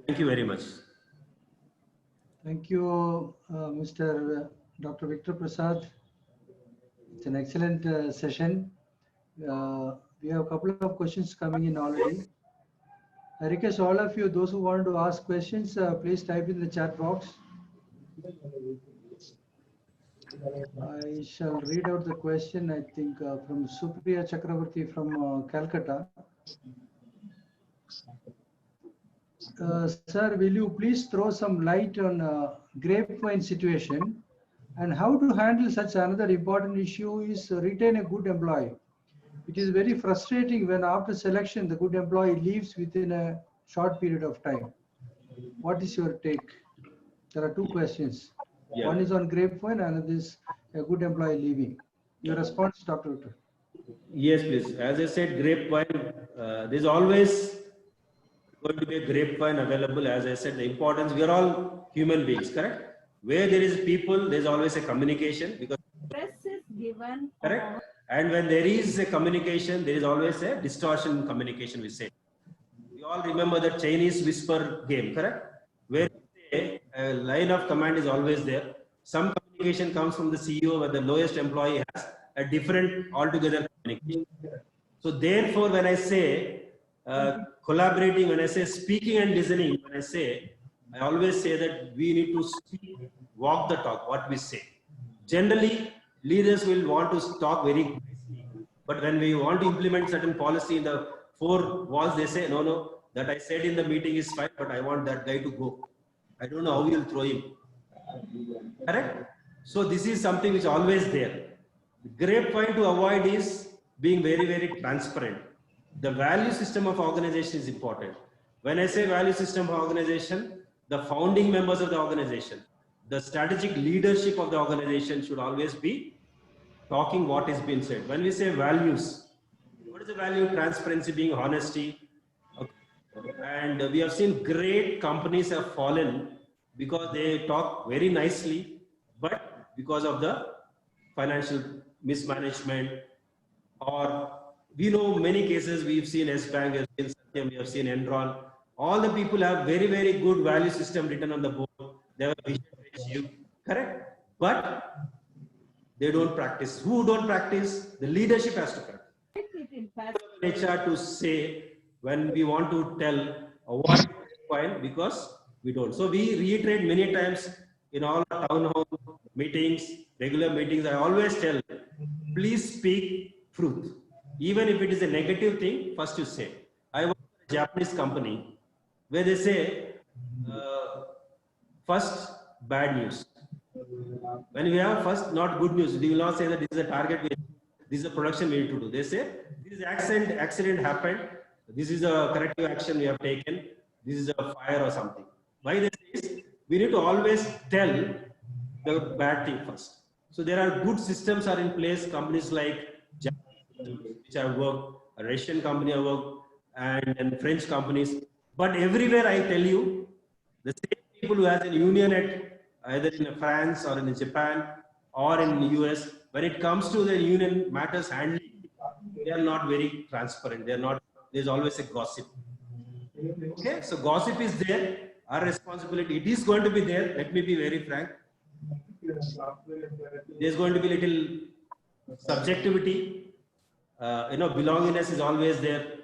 Thank you very much. Thank you, Mr. Dr. Victor Prasad. It's an excellent session. We have a couple of questions coming in already. I request all of you, those who want to ask questions, please type in the chat box. I shall read out the question, I think, from Supriya Chakravarti from Calcutta. Sir, will you please throw some light on grapevine situation and how to handle such another important issue is retain a good employee. It is very frustrating when after selection, the good employee leaves within a short period of time. What is your take? There are 2 questions. Yeah. One is on grapevine and this a good employee leaving. Your response, Dr. Victor. Yes, please. As I said, grapevine, there's always going to be a grapevine available. As I said, the importance, we are all human beings, correct? Where there is people, there's always a communication because Press is given. correct. And when there is a communication, there is always a distortion in communication, we say. We all remember the Chinese whisper game, correct? Where a line of command is always there. Some communication comes from the CEO, where the lowest employee has a different altogether communication. So therefore, when I say collaborating, when I say speaking and listening, when I always say that we need to speak, walk the talk, what we say. Generally, leaders will want to talk very nicely, but when we want to implement certain policy in the 4 walls, they say, no, that I said in the meeting is fine, but I want that guy to go. I don't know how you'll throw him. Correct? So this is something which is always there. The grapevine to avoid is being very, very transparent. The value system of organization is important. When I say value system of organization, the founding members of the organization, the strategic leadership of the organization should always be talking what is being said. When we say values, what is the value? Transparency, being honesty. Okay. And we have seen great companies have fallen because they talk very nicely, but because of the financial mismanagement, or we know many cases. We've seen S-Bank, we have seen Satyam, we have seen Enron. All the people have very, very good value system written on the board. They have a vision to achieve, correct? But they don't practice. Who don't practice? The leadership has to practice. HR to say when we want to tell what point, because we don't. So we reiterate many times in all our town hall meetings, regular meetings. I always tell, please speak truth. Even if it is a negative thing, first you say. I work for a Japanese company where they say, first bad news. When we have first not good news, we will not say that this is a target, this is a production we need to do. They say, this is accident happened, this is a corrective action we have taken, this is a fire or something. Why they say, we need to always tell the bad thing first. So there are good systems are in place, companies like which I work, a Russian company I work, and French companies. But everywhere I tell you, the same people who has a union at either in France or in Japan or in the US, when it comes to the union matters handling, they are not very transparent. They are not. There's always a gossip. Okay, so gossip is there. Our responsibility. It is going to be there. Let me be very frank. There's going to be little subjectivity. Belongingness is always there.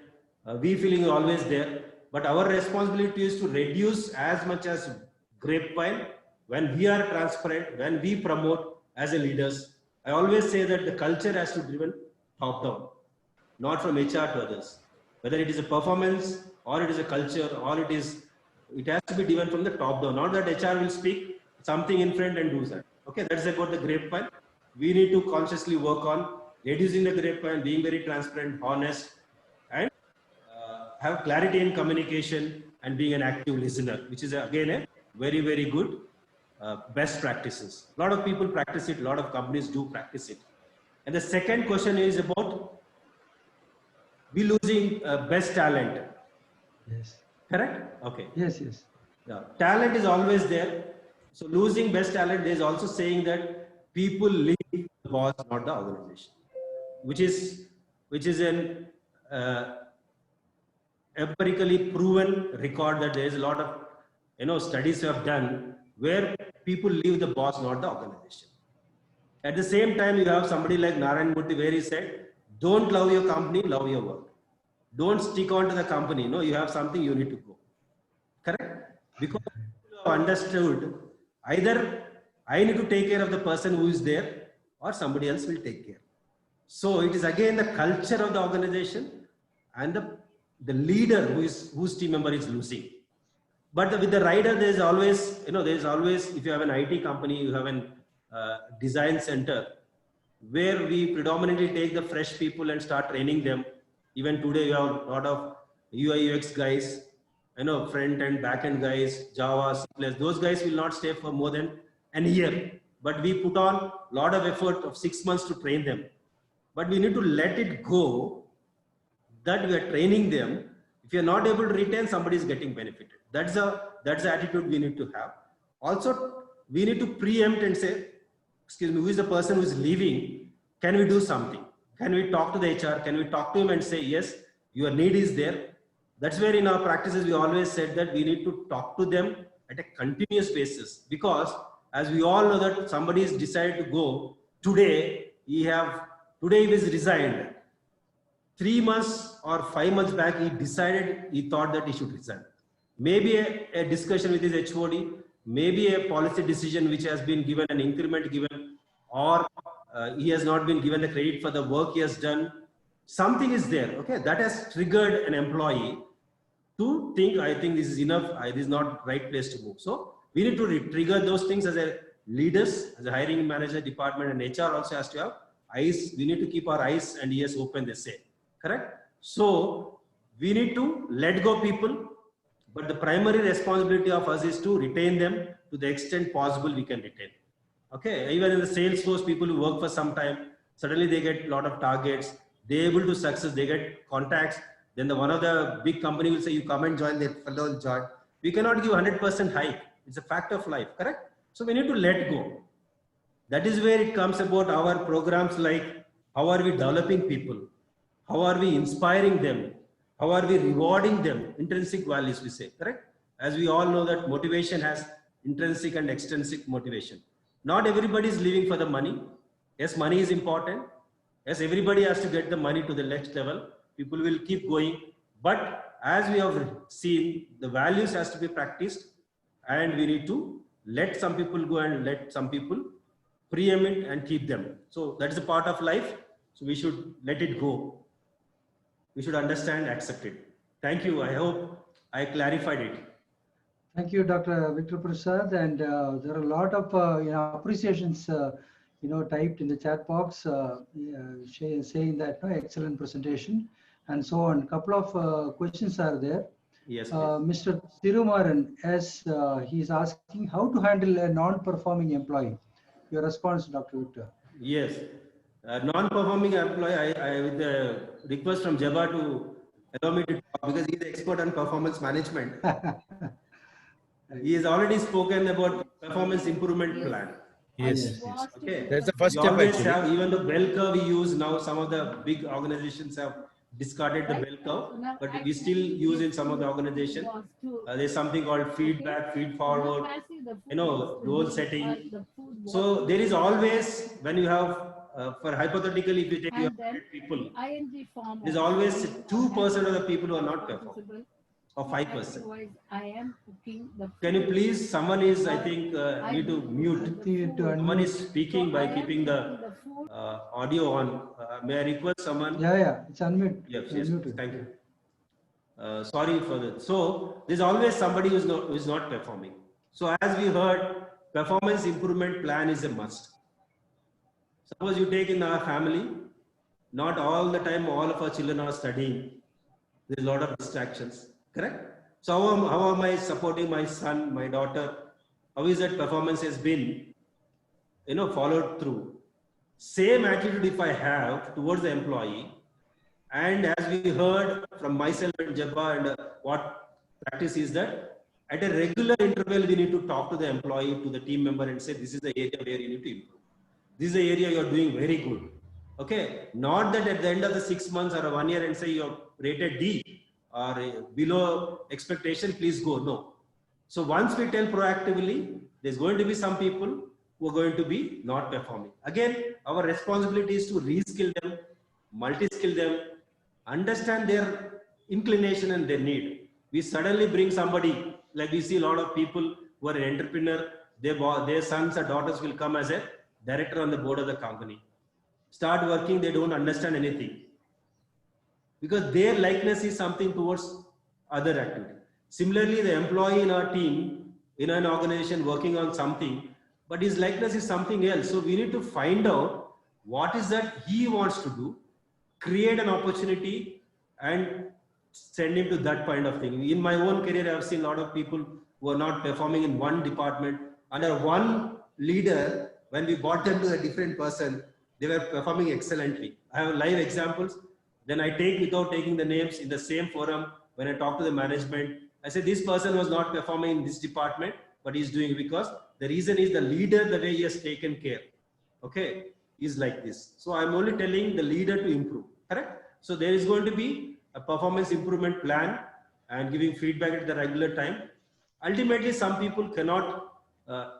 We feeling is always there. But our responsibility is to reduce as much as grapevine. When we are transparent, when we promote as a leaders, I always say that the culture has to be driven top down, not from HR to others. Whether it is a performance or it is a culture or it has to be driven from the top down. Not that HR will speak something in front and do that. Okay, that's about the grapevine. We need to consciously work on reducing the grapevine, being very transparent, honest, and have clarity in communication and being an active listener, which is again a very, very good best practices. A lot of people practice it. A lot of companies do practice it. And the second question is about we losing best talent. Yes. Correct? Okay. Yes, yes. Yeah. Talent is always there. So losing best talent, there is also saying that people leave the boss, not the organization, which is an empirically proven record that there is a lot of studies have done where people leave the boss, not the organization. At the same time, you have somebody like Narayan Murthy where he said, don't love your company, love your work. Don't stick on to the company. No, you have something, you need to go. Correct? Because you have understood either I need to take care of the person who is there or somebody else will take care. So it is again the culture of the organization and the leader whose team member is losing. But with the rider, there is always, if you have an IT company, you have an design center where we predominantly take the fresh people and start training them. Even today, you have a lot of UI UX guys, front and back end guys, Java, C++. Those guys will not stay for more than a year. But we put on a lot of effort of 6 months to train them. But we need to let it go that we are training them. If you are not able to retain, somebody is getting benefited. That's the attitude we need to have. Also, we need to preempt and say, excuse me, who is the person who is leaving? Can we do something? Can we talk to the HR? Can we talk to him and say, yes, your need is there? That's where in our practices, we always said that we need to talk to them at a continuous basis, because as we all know that somebody is decided to go today, he is resigned. 3 months or 5 months back, he thought that he should resign. Maybe a discussion with his HOD, maybe a policy decision which has been given, an increment given, or he has not been given the credit for the work he has done. Something is there, okay? That has triggered an employee to think, I think this is enough, this is not right place to move. So we need to trigger those things as a leaders, as a hiring manager, department, and HR also has to have eyes. We need to keep our eyes and ears open, they say. Correct? So we need to let go people But the primary responsibility of us is to retain them to the extent possible we can retain. Okay, even in the sales force, people who work for some time, suddenly they get a lot of targets, they're able to success, they get contacts. Then one of the big company will say, you come and join, that fellow will join. We cannot give 100% hike. It's a fact of life, correct? So we need to let go. That is where it comes about our programs like how are we developing people? How are we inspiring them? How are we rewarding them? Intrinsic values, we say, correct? As we all know that motivation has intrinsic and extrinsic motivation. Not everybody is living for the money. Yes, money is important. Yes, everybody has to get the money to the next level. People will keep going. But as we have seen, the values has to be practiced, and we need to let some people go and let some people preempt and keep them. So that is a part of life. So we should let it go. We should understand, accept it. Thank you. I hope I clarified it. Thank you, Dr. Victor Prasad. And there are a lot of appreciations, typed in the chat box, saying that excellent presentation and so on. A couple of questions are there. Yes. Mr. Thirumaran, as he's asking how to handle a non-performing employee. Your response, Dr. Victor. Yes. Non-performing employee, I with the request from Jabba to allow me to talk because he is the expert on performance management. He has already spoken about performance improvement plan. Yes. Okay. That's the first We step always actually. have, even the bell curve we use now, some of the big organizations have discarded the bell curve, but we still use in some of the organizations. There's something called feedback, feed forward, goal setting. So there is always, when you have, for hypothetically, if you take your 100 people, there's always 2% of the people who are not performing, or 5%. Can you please, someone is, I think, need to mute. Someone is speaking by keeping the audio on. May I request someone? Yeah, it's unmute. Yes, thank you. Sorry for that. So there's always somebody who's not performing. So as we heard, performance improvement plan is a must. Suppose you take in our family, not all the time all of our children are studying. There's a lot of distractions, correct? So how am I supporting my son, my daughter? How is that performance has been, followed through? Same attitude if I have towards the employee, and as we heard from myself and Jabba, and what practice is that at a regular interval we need to talk to the employee, to the team member, and say this is the area where you need to improve. This is the area you are doing very good. Okay, not that at the end of the 6 months or 1 year and say you're rated D or below expectation, please go. No. So once we tell proactively, there's going to be some people who are going to be not performing. Again, our responsibility is to reskill them, multi-skill them, understand their inclination and their need. We suddenly bring somebody, like we see a lot of people who are an entrepreneur, their sons or daughters will come as a director on the board of the company. Start working, they don't understand anything. Because their likeness is something towards other activity. Similarly, the employee in our team, in an organization working on something, but his likeness is something else. So we need to find out what is that he wants to do, create an opportunity and send him to that kind of thing. In my own career, I've seen a lot of people who are not performing in one department. Under one leader, when we brought them to a different person, they were performing excellently. I have live examples. Then I take, without taking the names, in the same forum, when I talk to the management, I say this person was not performing in this department, but he's doing, because the reason is the leader, the way he has taken care. Okay, is like this. So I'm only telling the leader to improve, correct? So there is going to be a performance improvement plan and giving feedback at the regular time. Ultimately, some people cannot,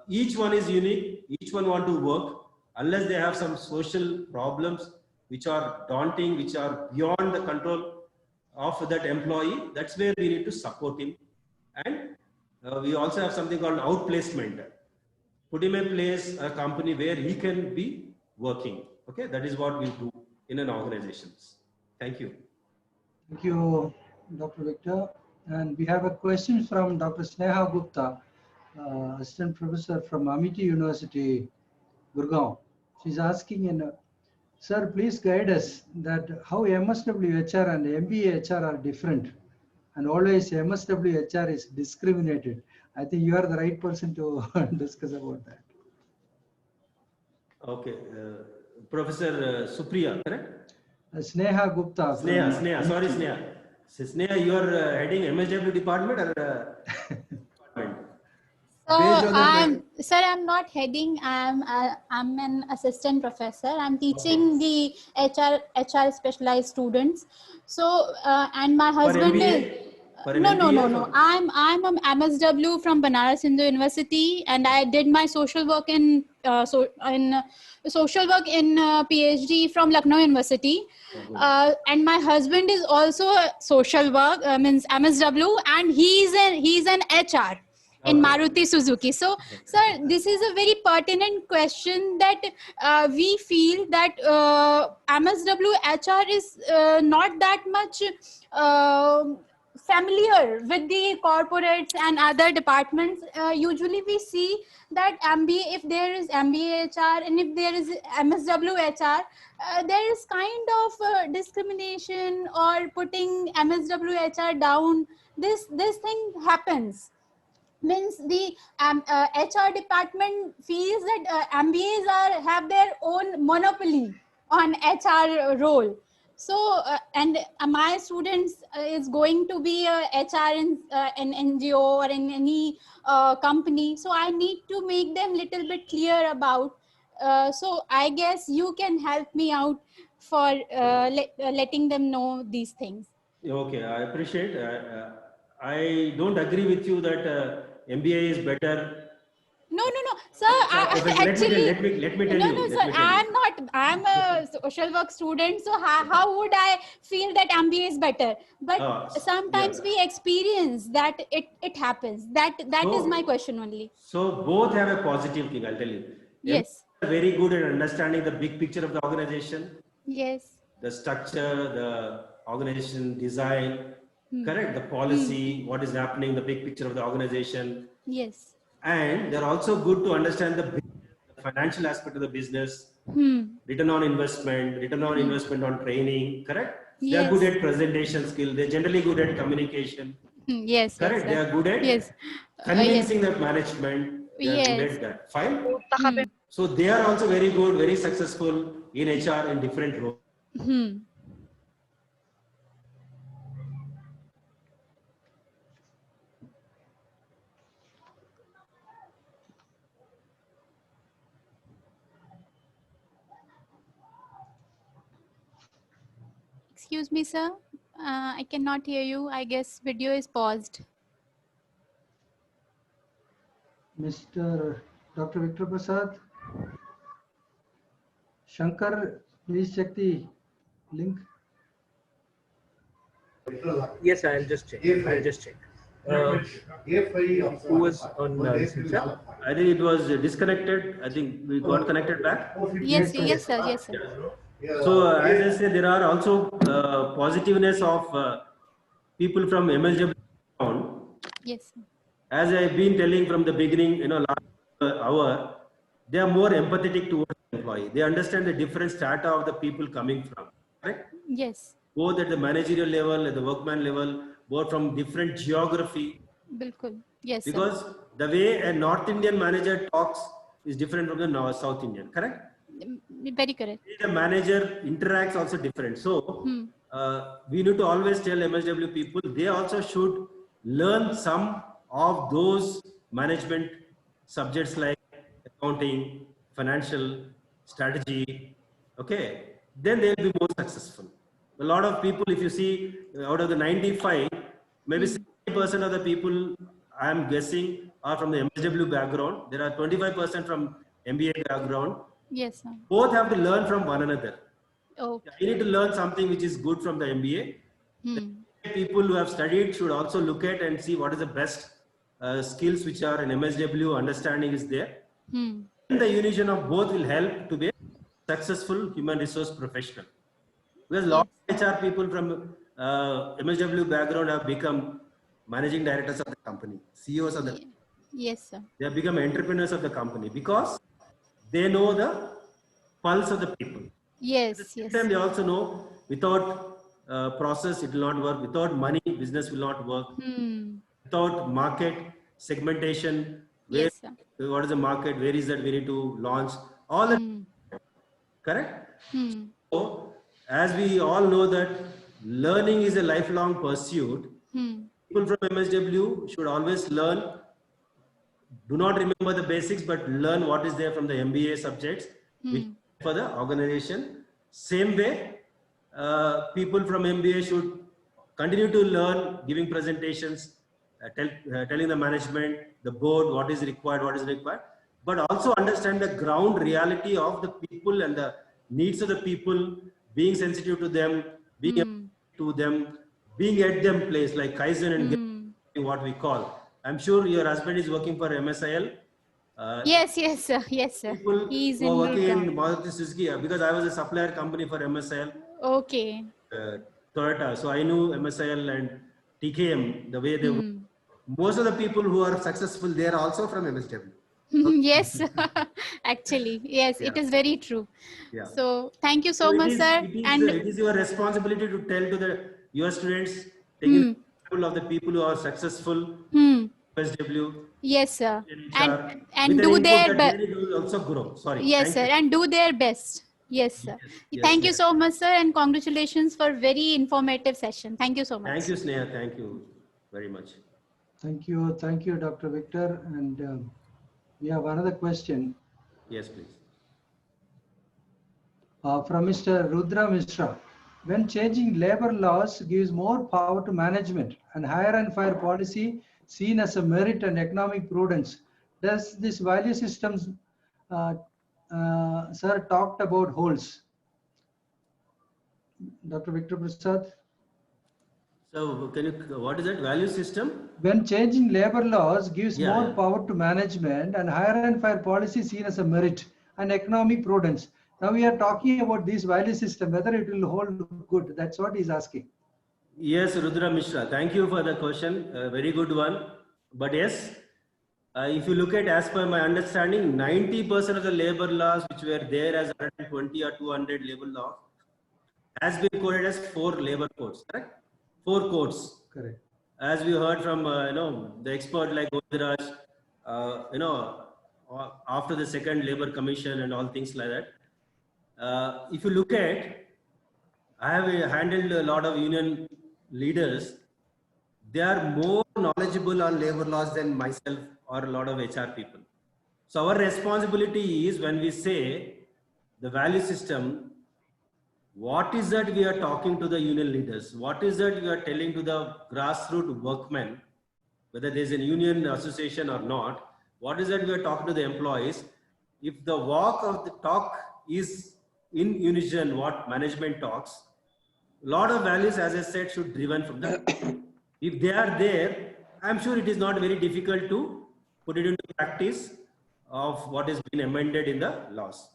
each one is unique, each one want to work, unless they have some social problems which are daunting, which are beyond the control of that employee. That's where we need to support him. And we also have something called outplacement. Put him in place, a company where he can be working. Okay, that is what we do in an organization. Thank you. Thank you, Dr. Victor. And we have a question from Dr. Sneha Gupta, Assistant Professor from Amity University, Gurgaon. She's asking, sir, please guide us that how MSW HR and MBA HR are different, and always MSW HR is discriminated. I think you are the right person to discuss about that. Okay. Professor Supriya, correct? Sneha Gupta. Sneha. Sorry, Sneha. So, Sneha, you are heading MSW department or department? Sir, I'm not heading. I'm an assistant professor. I'm teaching the HR specialized students. So and my husband is no. I'm an MSW from Banaras Hindu University, and I did my social work in PhD from Lucknow University. And my husband is also a social work means MSW, and he's an HR in Maruti Suzuki. So, sir, this is a very pertinent question that we feel that MSW HR is not that much familiar with the corporates and other departments. Usually we see that MBA, if there is MBA HR and if there is MSW HR, there is kind of discrimination or putting MSW HR down. This thing happens. Means the HR department feels that MBAs have their own monopoly on HR role. So and my students is going to be a HR in an NGO or in any company. So I need to make them little bit clear about. So I guess you can help me out for letting them know these things. Okay, I appreciate. I don't agree with you that MBA is better. No, sir. Let me tell you. Sir. I'm a social work student. So how would I feel that MBA is better? But sometimes we experience that it happens. That is my question only. So both have a positive thing. I'll tell you. Yes. MBA are very good at understanding the big picture of the organization. Yes. The structure, the organization design, correct? The policy, what is happening, the big picture of the organization. Yes. And they're also good to understand the financial aspect of the business, return on investment on training, correct? Yes. They're good at presentation skill. They're generally good at communication. Yes. Correct? Yes, They are good at convincing the management. They are good at that. Fine? So they are also very good, very successful in HR in different roles. Excuse me, sir. I cannot hear you. I guess video is paused. Mr. Dr. Victor Prasad. Shankar, please check the link. Yes, I'll just check. Who was on sir? I think it was disconnected. I think we got connected back. Yes, sir. So as I said, there are also positiveness of people from MSW background. Yes, sir. As I've been telling from the beginning, last hour, they are more empathetic towards the employee. They understand the different strata of the people coming from, correct? Yes. Both at the managerial level, at the workman level, both from different geography. Bilkul. Yes, because sir. The way a North Indian manager talks is different from the South Indian, correct? Very correct. The manager interacts also different. So we need to always tell MSW people, they also should learn some of those management subjects like accounting, financial strategy. Okay, then they'll be more successful. A lot of people, if you see out of the 95, maybe 60% of the people I am guessing are from the MSW background. There are 25% from MBA background. Yes, sir. Both have to learn from one another. Okay. You need to learn something which is good from the MBA. People who have studied should also look at and see what is the best skills which are in MSW understanding is there. And the unison of both will help to be a successful human resource professional. Because a lot of HR people from MSW background have become managing directors of the company, CEOs of the company. Yes, sir. They have become entrepreneurs of the company because they know the pulse of the people. Yes, At the same time, they also know without process, it will not work. Without money, business will not work. Without market segmentation, where, Yes, sir. what is the market, where is that we need to launch, all that, correct? So, as we all know that learning is a lifelong pursuit, people from MSW should always learn. Do not remember the basics, but learn what is there from the MBA subjects which for the organization. Same way, people from MBA should continue to learn, giving presentations, telling the management, the board, what is required, but also understand the ground reality of the people and the needs of the people, being sensitive to them, being to them, being at them place, like Kaizen and what we call. I'm sure your husband is working for MSIL. Yes, sir. Yes, sir. People He's who are working in Gurgaon. Maruti Suzuki, because I was a supplier company for MSIL, Okay. Toyota. So I knew MSIL and TKM, the way they work. Most of the people who are successful, they are also from MSW. Yes, actually, yes, it is very true. Yeah. So thank you so much, sir. It is your responsibility to tell to your students, taking example of the people who are successful, MSW. Yes, sir. HR, And with do an their input that best. they will also grow. Sorry. Yes, sir. Thank you. And do their best. Yes, sir. Yes, Thank you yes. so much, sir. And congratulations for very informative session. Thank you so much. Thank you, Sneha. Thank you very much. Thank you, Dr. Victor. And we have another question Yes, please. from Mr. Rudra Mishra. When changing labor laws gives more power to management and hire and fire policy seen as a merit and economic prudence, does this value systems, sir, talked about holds? Dr. Victor Prasad? So, can you, what is that value system? When changing labor laws gives Yeah, more yeah. power to management and hire and fire policy seen as a merit and economic prudence. Now we are talking about this value system, whether it will hold good. That's what he's asking. Yes, Rudra Mishra. Thank you for the question. A very good one. But yes, if you look at, as per my understanding, 90% of the labor laws which were there as 120 or 200 labor laws has been coded as 4 labor codes, correct? 4 codes. Correct. As we heard from the expert like Govindraj, after the second labor commission and all things like that. If you look at, I have handled a lot of union leaders. They are more knowledgeable on labor laws than myself or a lot of HR people. So our responsibility is, when we say the value system, what is that we are talking to the union leaders? What is that we are telling to the grassroots workmen, whether there's a union association or not? What is that we are talking to the employees? If the walk of the talk is in unison what management talks, a lot of values, as I said, should be driven from that. If they are there, I'm sure it is not very difficult to put it into practice of what has been amended in the laws.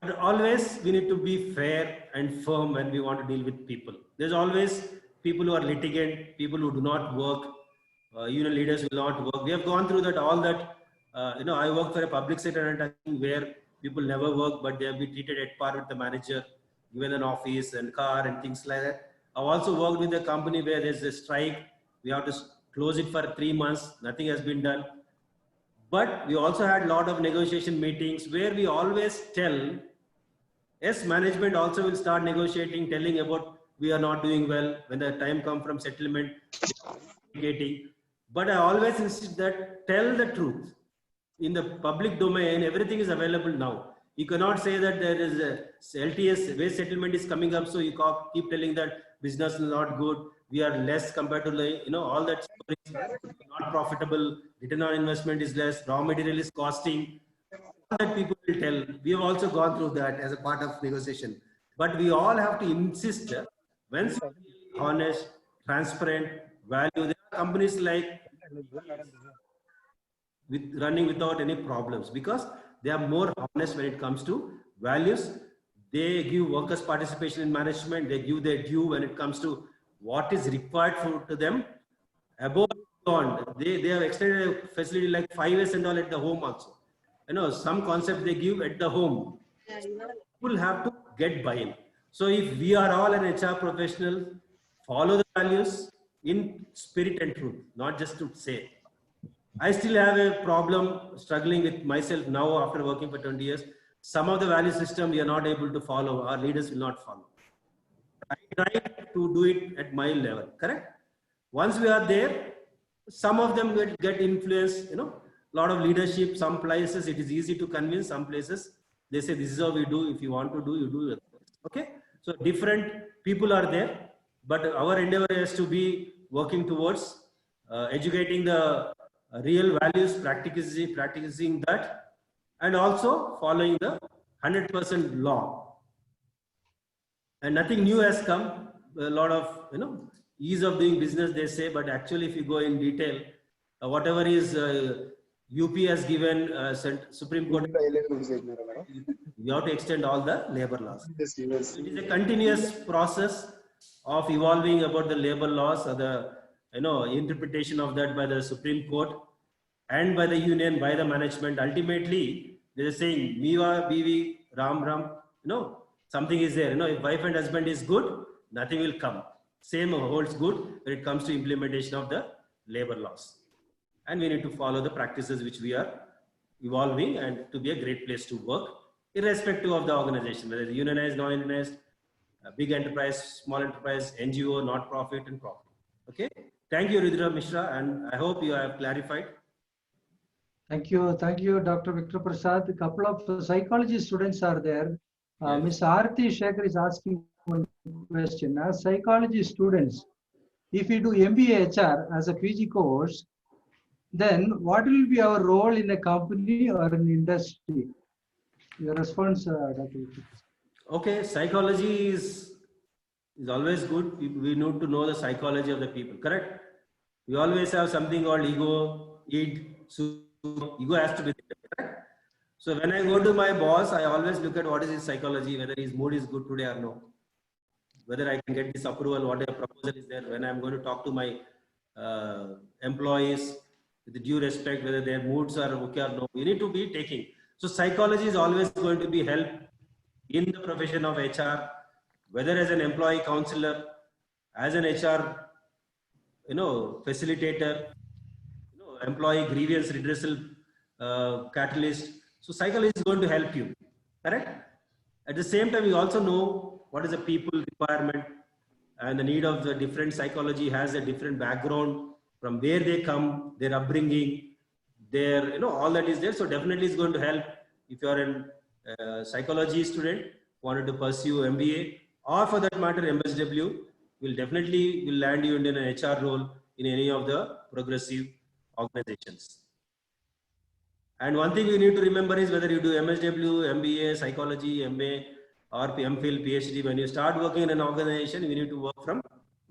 But always we need to be fair and firm when we want to deal with people. There's always people who are litigant, people who do not work, union leaders will not work. We have gone through that, all that. I work for a public sector undertaking where people never work, but they have been treated at par with the manager, given an office and car and things like that. I've also worked with a company where there's a strike. We have to close it for 3 months. Nothing has been done. But we also had a lot of negotiation meetings where we always tell, yes, management also will start negotiating, telling about we are not doing well when the time comes from settlement. But I always insist that tell the truth. In the public domain, everything is available now. You cannot say that there is a LTS wage settlement is coming up, so you keep telling that business is not good. We are less compared to all that is not profitable. Return on investment is less. Raw material is costing. All that people will tell. We have also gone through that as a part of negotiation. But we all have to insist when honest, transparent, value. There are companies like running without any problems because they are more honest when it comes to values. They give workers participation in management. They give their due when it comes to what is required to them. Above and beyond, they have extended a facility like 5S and all at the home also. Some concept they give at the home. People have to get buy-in. So if we are all an HR professional, follow the values in spirit and truth, not just to say. I still have a problem struggling with myself now after working for 20 years. Some of the value system we are not able to follow, our leaders will not follow. I try to do it at my level, correct? Once we are there, some of them will get influence, a lot of leadership. Some places it is easy to convince, some places they say this is how we do, if you want to do, you do it. Okay, so different people are there, but our endeavor is to be working towards educating the real values, practicing that, and also following the 100% law. And nothing new has come. A lot of ease of doing business they say, but actually if you go in detail, whatever is UP has given Supreme Court, you have to extend all the labor laws. It is a continuous process of evolving about the labor laws or the interpretation of that by the Supreme Court and by the union, by the management. Ultimately, they are saying Miva, Bivi, Ram, something is there. If wife and husband is good, nothing will come. Same holds good when it comes to implementation of the labor laws. And we need to follow the practices which we are evolving and to be a great place to work, irrespective of the organization, whether it's unionized, non-unionized, big enterprise, small enterprise, NGO, not profit and profit. Okay. Thank you, Rudra Mishra, and I hope you have clarified. Thank you, Dr. Victor Prasad. A couple of psychology students are there. Yes. Ms. Aarti Shekhar is asking one question. As psychology students, if we do MBA HR as a PG course, then what will be our role in a company or an industry? Your response, Dr. Victor Prasad. Okay, psychology is always good. We need to know the psychology of the people, correct? We always have something called ego, id, ego has to be there, correct? So when I go to my boss, I always look at what is his psychology, whether his mood is good today or no, whether I can get this approval, what a proposal is there. When I'm going to talk to my employees with due respect, whether their moods are okay or no, we need to be taking. So psychology is always going to be help in the profession of HR, whether as an employee counselor, as an HR, facilitator, employee grievance redressal catalyst. So psychology is going to help you, correct? At the same time, we also know what is the people requirement and the need of the different psychology has a different background from where they come, their upbringing, their, all that is there. So definitely it's going to help if you are a psychology student, wanted to pursue MBA or for that matter, MSW, will definitely land you in an HR role in any of the progressive organizations. And one thing you need to remember is whether you do MSW, MBA, psychology, MA, or MPhil, PhD, when you start working in an organization, you need to work from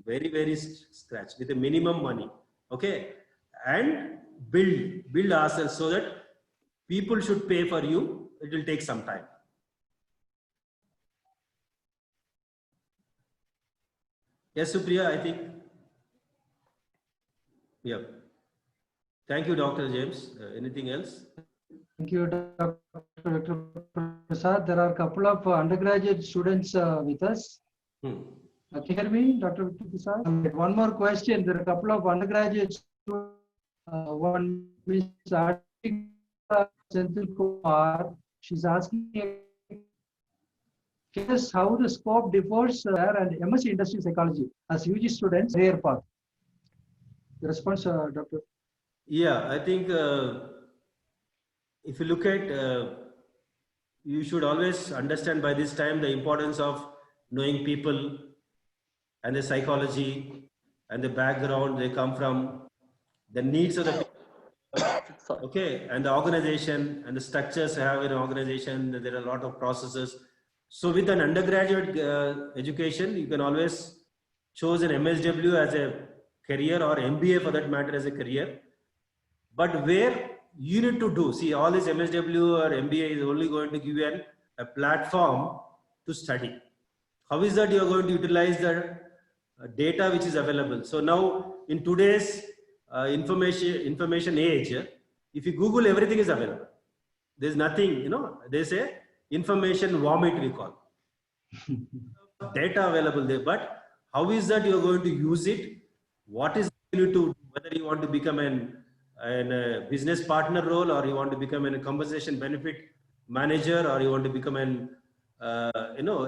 very, very scratch with a minimum money. Okay. And build ourselves so that people should pay for you. It will take some time. Yes, Supriya, I think. Yeah. Thank you, Dr. James. Anything else? Thank you, Dr. Victor Prasad. There are a couple of undergraduate students with us. Can you hear me, Dr. Victor Prasad? One more question. There are a couple of undergraduate students. One is Senthil Kumar. She's asking how the scope differs there and MSc Industry Psychology as UG students career path. The response, Dr. Yeah, I think if you look at, you should always understand by this time the importance of knowing people and the psychology and the background they come from, the needs of the people. Okay, and the organization and the structures have an organization, there are a lot of processes. So with an undergraduate education, you can always choose an MSW as a career or MBA for that matter as a career. But where you need to do, see, all this MSW or MBA is only going to give you a platform to study. How is that you are going to utilize the data which is available? So now in today's information age, if you Google, everything is available. There's nothing, they say information vomit we call. data available there, but how is that you're going to use it? What is you need to, whether you want to become a business partner role, or you want to become a compensation benefit manager, or you want to become an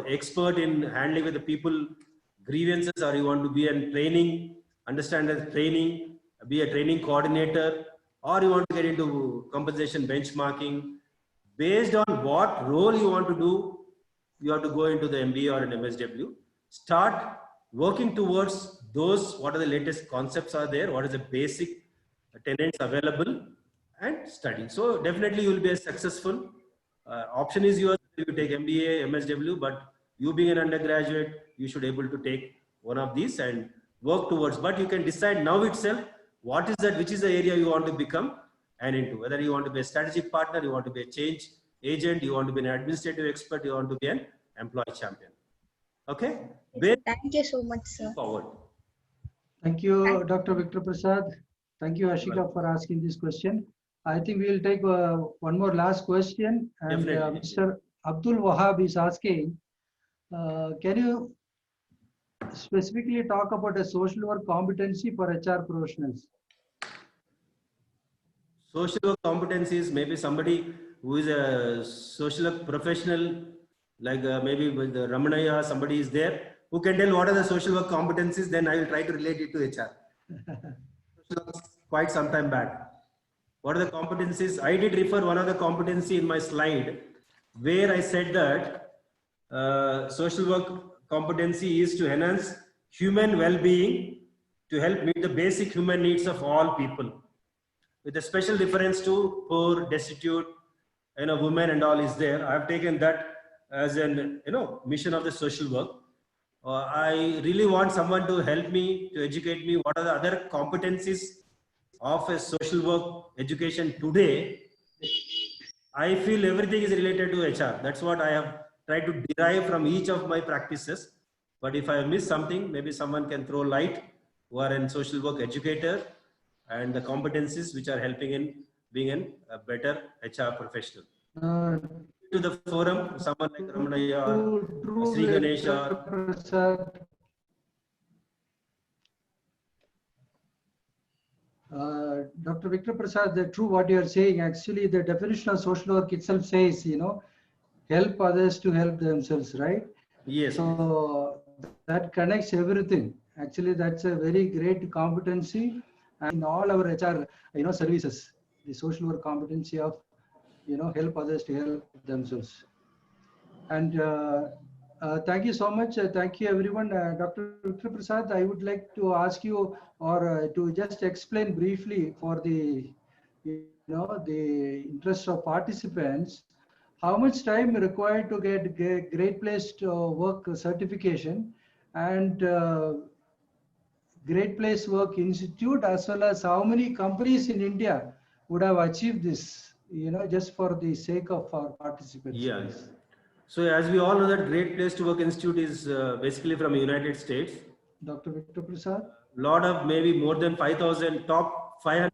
expert in handling with the people grievances, or you want to be a training, understand the training, be a training coordinator, or you want to get into compensation benchmarking. Based on what role you want to do, you have to go into the MBA or an MSW. Start working towards those, what are the latest concepts are there, what is the basic tenets available, and study. So definitely you will be a successful. Option is yours. You take MBA, MSW, but you being an undergraduate, you should be able to take one of these and work towards. But you can decide now itself, what is that, which is the area you want to become and into. Whether you want to be a strategic partner, you want to be a change agent, you want to be an administrative expert, you want to be an employee champion. Okay? Thank you so much, sir. Forward. Thank you, Dr. Victor Prasad. Thank you, Ashika, for asking this question. I think we will take one more last question. And Mr. Abdul Wahab is asking, can you specifically talk about a social work competency for HR professionals? Social work competencies, maybe somebody who is a social work professional, like maybe with Ramanaya, somebody is there who can tell what are the social work competencies, then I will try to relate it to HR. Quite some time back. What are the competencies? I did refer one of the competency in my slide where I said that social work competency is to enhance human well-being to help meet the basic human needs of all people, with a special reference to poor, destitute, women and all is there. I have taken that as an mission of the social work. I really want someone to help me, to educate me what are the other competencies of a social work education today. I feel everything is related to HR. That's what I have tried to derive from each of my practices. But if I miss something, maybe someone can throw light who are in social work educator and the competencies which are helping in being a better HR professional. To the forum, someone like Ramanaya, Sri Ganesha. Dr. Victor Prasad, true what you are saying. Actually, the definition of social work itself says, help others to help themselves, right? Yes. So that connects everything. Actually, that's a very great competency in all our HR, services. The social work competency of, help others to help themselves. And thank you so much. Thank you, everyone. Dr. Victor Prasad, I would like to ask you or to just explain briefly for the, the interest of participants, how much time required to get Great Place to Work certification and Great Place Work Institute, as well as how many companies in India would have achieved this, just for the sake of our participants. Yes. So as we all know that Great Place to Work Institute is basically from the United States. Dr. Victor Prasad? Lot of maybe more than 5,000 top 500.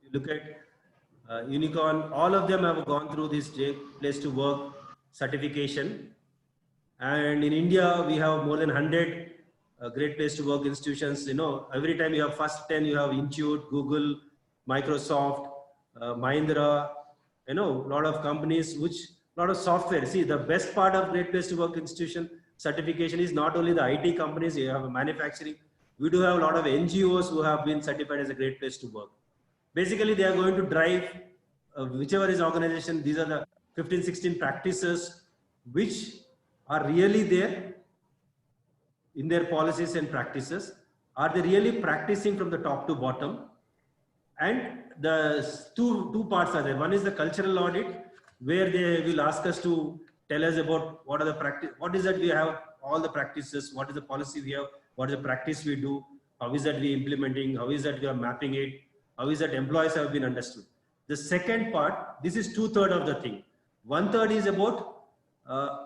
You look at Unicorn, all of them have gone through this Great Place to Work certification. And in India, we have more than 100 Great Place to Work institutions. Every time you have first 10, you have Intuit, Google, Microsoft, Mahindra, a lot of companies, lot of software. See, the best part of Great Place to Work institution certification is not only the IT companies, you have manufacturing. We do have a lot of NGOs who have been certified as a Great Place to Work. Basically, they are going to drive whichever is organization. These are the 15, 16 practices which are really there in their policies and practices. Are they really practicing from the top to bottom? And the two parts are there. One is the cultural audit, where they will ask us to tell us about what are the practice, what is that we have, all the practices, what is the policy we have, what is the practice we do, how is that we implementing, how is that we are mapping it, how is that employees have been understood. The second part, this is 2/3 of the thing. 1/3 is about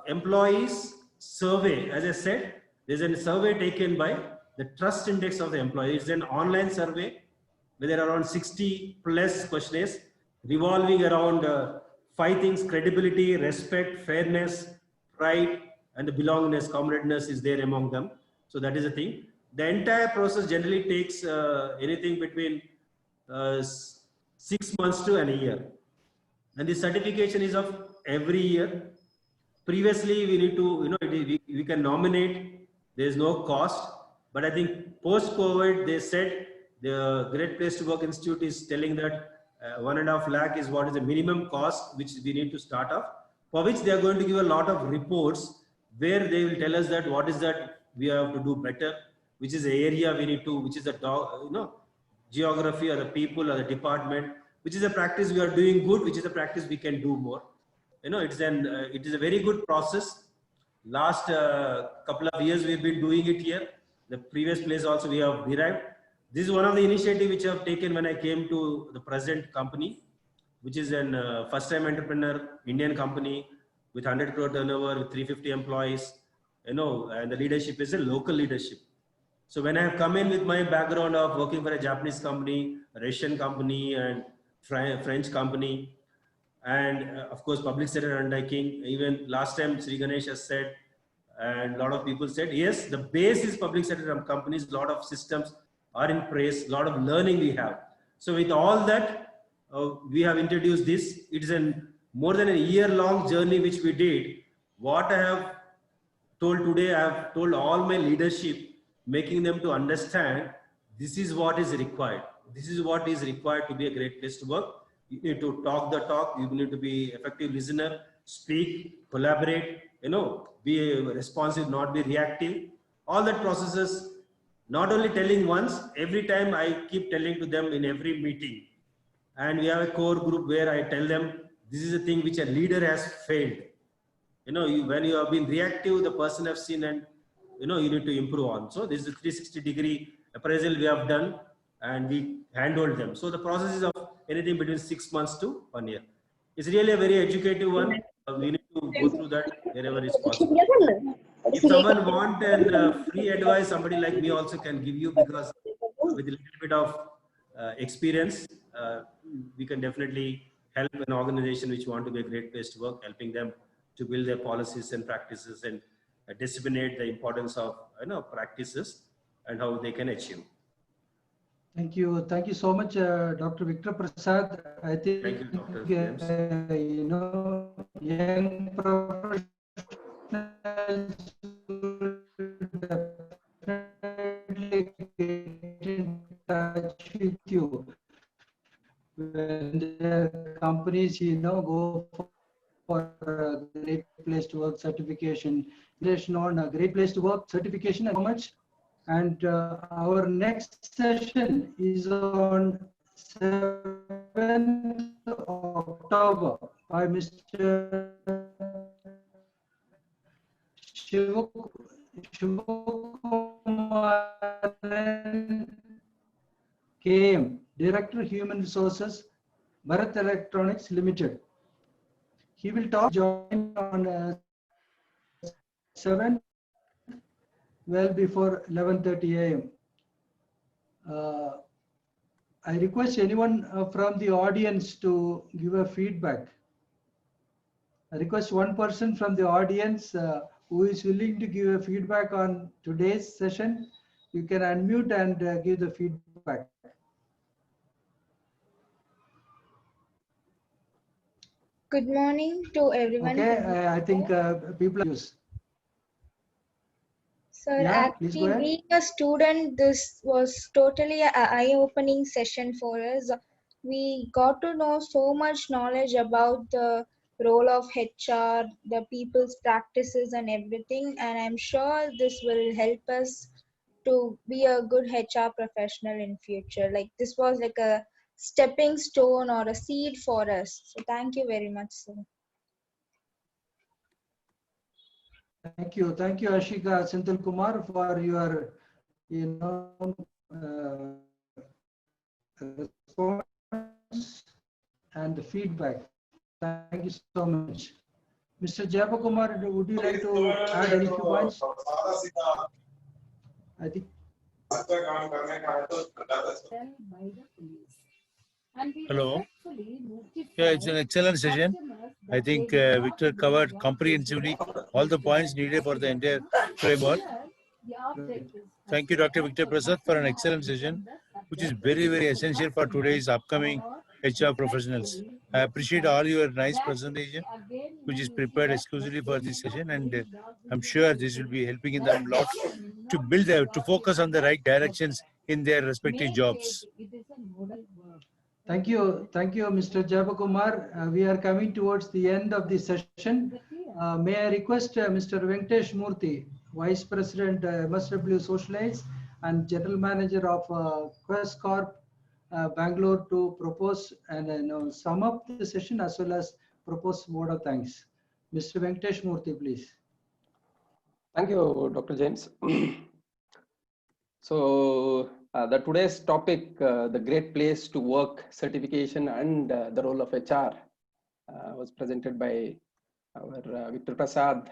employees survey. As I said, there's a survey taken by the trust index of the employees. It's an online survey where there are around 60 plus questionnaires revolving around 5 things: credibility, respect, fairness, pride, and the belongingness, comradiness is there among them. So that is the thing. The entire process generally takes anything between 6 months to a year. And the certification is of every year. Previously, we need to, we can nominate, there is no cost. But I think post-COVID, they said the Great Place to Work Institute is telling that 1.5 lakh is what is the minimum cost which we need to start off, for which they are going to give a lot of reports where they will tell us that what is that we have to do better, which is the area we need to, which is the geography or the people or the department, which is a practice we are doing good, which is a practice we can do more. It is a very good process. Last couple of years we've been doing it here. The previous place also we have derived. This is one of the initiatives which I have taken when I came to the present company, which is an first-time entrepreneur, Indian company with 100 crore turnover, with 350 employees, and the leadership is a local leadership. So when I have come in with my background of working for a Japanese company, a Russian company, and French company, and of course public sector undertaking, even last time Sri Ganesh has said, and a lot of people said, yes, the base is public sector companies, a lot of systems are in place, a lot of learning we have. So with all that, we have introduced this. It is more than a year-long journey which we did. What I have told today, I have told all my leadership, making them to understand this is what is required. This is what is required to be a great place to work. You need to talk the talk. You need to be effective listener, speak, collaborate, be responsive, not be reactive. All that processes, not only telling once, every time I keep telling to them in every meeting. And we have a core group where I tell them, this is a thing which a leader has failed. When you have been reactive, the person has seen, and you need to improve on. So this is a 360-degree appraisal we have done, and we handhold them. So the process is of anything between 6 months to 1 year. It's really a very educative one. We need to go through that wherever is possible. If someone wants free advice, somebody like me also can give you, because with a little bit of experience, we can definitely help an organization which want to be a great place to work, helping them to build their policies and practices and disseminate the importance of practices and how they can achieve. Thank you. Thank you so much, Dr. Victor Prasad. I think, thank you, Dr. James. Young professionals definitely get in touch with you when the companies, go for a Great Place to Work certification. On a Great Place to Work certification, and how much. And our next session is on 7th October by Mr. Shivakumaran KM, Director Human Resources, Bharat Electronics Limited. He will join on 7th, well before 11:30 a.m. I request anyone from the audience to give a feedback. I request one person from the audience who is willing to give a feedback on today's session. You can unmute and give the feedback. Good morning to everyone. Okay, I think people use. Sir, Yeah, please go actually ahead. being a student, this was totally an eye-opening session for us. We got to know so much knowledge about the role of HR, the people's practices and everything. And I'm sure this will help us to be a good HR professional in future. Like this was like a stepping stone or a seed for us. So thank you very much, sir. Thank you, Ashika Senthil Kumar, for your, response and the feedback. Thank you so much. Mr. Jayakumar, would you like to add any few points? I think. Hello. Yeah, it's an excellent session. I think Victor covered comprehensively all the points needed for the entire framework. Thank you, Dr. Victor Prasad, for an excellent session, which is very, very essential for today's upcoming HR professionals. I appreciate all your nice presentation, which is prepared exclusively for this session, and I'm sure this will be helping them a lot to build, to focus on the right directions in their respective jobs. Thank you, Mr. Jayakumar. We are coming towards the end of the session. May I request Mr. Venkatesh Murthy, Vice President, MSW Socialites and General Manager of Quest Corp, Bangalore, to propose and sum up the session as well as propose word of thanks. Mr. Venkatesh Murthy, please. Thank you, Dr. James. So the today's topic, the Great Place to Work certification and the role of HR, was presented by our Victor Prasad.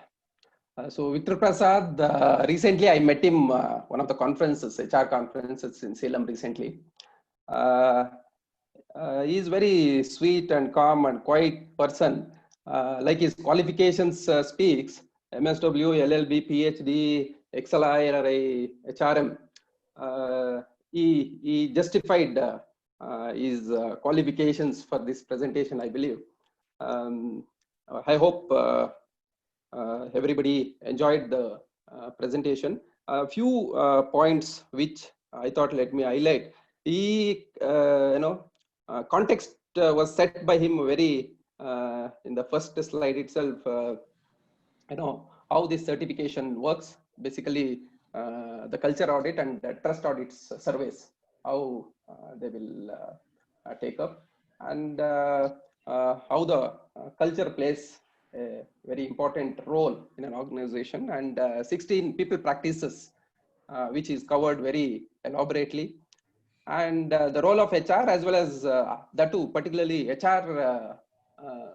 So Victor Prasad, recently I met him one of the conferences, HR conferences in Salem recently. He is very sweet and calm and quiet person. Like his qualifications speaks, MSW, LLB, PhD, XLI, HRM. He justified his qualifications for this presentation, I believe. I hope everybody enjoyed the presentation. A few points which I thought let me highlight. He, context was set by him very in the first slide itself. How this certification works. Basically, the culture audit and the trust audits surveys, how they will take up, and how the culture plays a very important role in an organization, and 16 people practices, which is covered very elaborately, and the role of HR as well as that too, particularly HR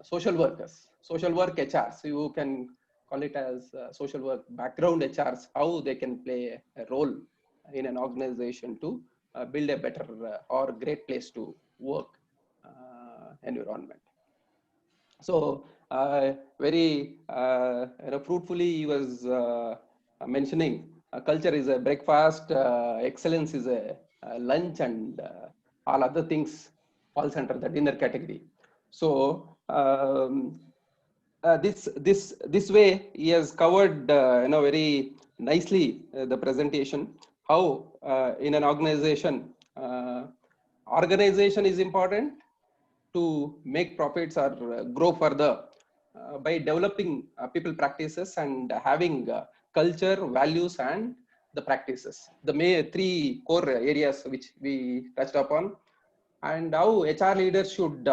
social workers, social work HR. So you can call it as social work background HRs, how they can play a role in an organization to build a better or great place to work environment. So very fruitfully he was mentioning culture is a breakfast, excellence is a lunch, and all other things falls under the dinner category. So this way he has covered very nicely the presentation, how in an organization organization is important to make profits or grow further by developing people practices and having culture, values, and the practices, the three core areas which we touched upon, and how HR leaders should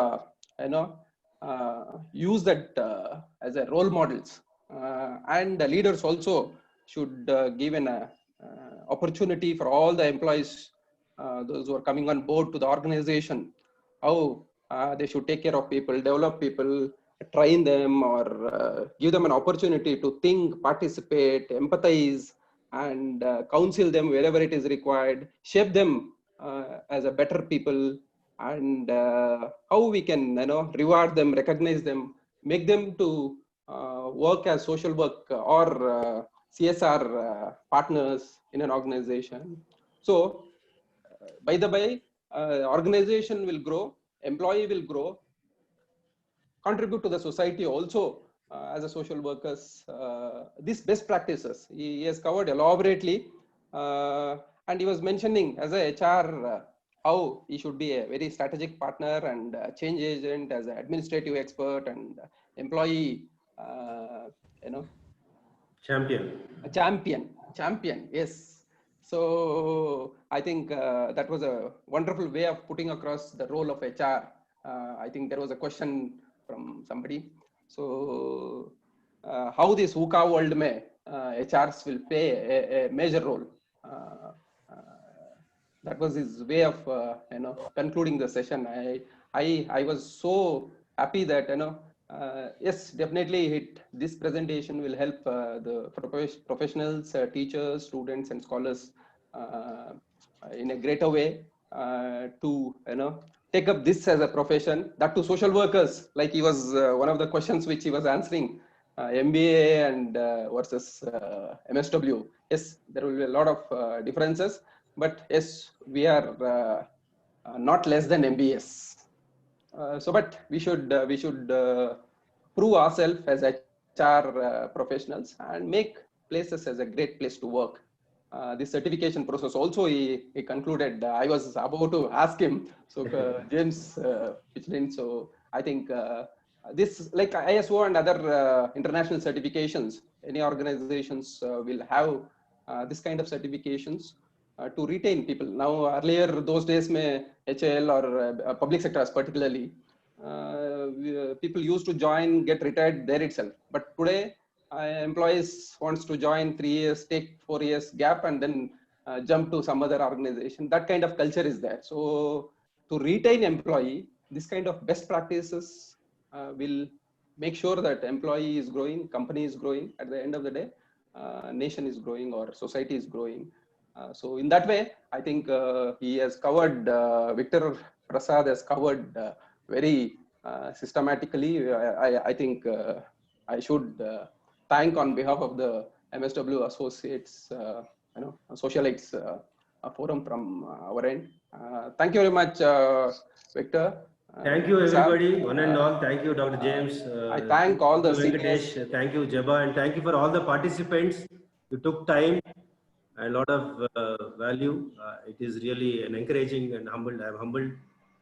use that as a role models, and the leaders also should give an opportunity for all the employees, those who are coming on board to the organization, how they should take care of people, develop people, train them, or give them an opportunity to think, participate, empathize, and counsel them wherever it is required, shape them as a better people, and how we can reward them, recognize them, make them to work as social work or CSR partners in an organization. So by the way, organization will grow, employee will grow, contribute to the society also as a social workers. These best practices he has covered elaborately, and he was mentioning as a HR how he should be a very strategic partner and change agent, as an administrative expert and employee champion, yes. So I think that was a wonderful way of putting across the role of HR. I think there was a question from somebody. So how this VUCA world may HRs will play a major role. That was his way of concluding the session. I was so happy that yes, definitely this presentation will help the professionals, teachers, students, and scholars in a greater way to take up this as a profession. That to social workers, like he was one of the questions which he was answering, MBA and versus MSW. Yes, there will be a lot of differences, but yes, we are not less than MBS. But we should prove ourselves as HR professionals and make places as a great place to work. This certification process also he concluded. I was about to ask him, so James pitched in. So I think this, like ISO and other international certifications, any organizations will have this kind of certifications to retain people. Now earlier those days, HAL or public sectors particularly, people used to join, get retired there itself. But today, employees wants to join 3 years, take 4 years gap, and then jump to some other organization. That kind of culture is there. So to retain employee, this kind of best practices will make sure that employee is growing, company is growing. At the end of the day, nation is growing or society is growing. So in that way, I think he has covered, Victor Prasad has covered very systematically. I think I should thank on behalf of the MSW Associates, Socialites Forum from our end. Thank you very much, Victor. Thank you, everybody, one and all. Thank you, Dr. James. I thank all the Venkatesh. seniors. Thank you, Jeba, and thank you for all the participants. You took time and a lot of value. It is really an encouraging and humbled. I am humbled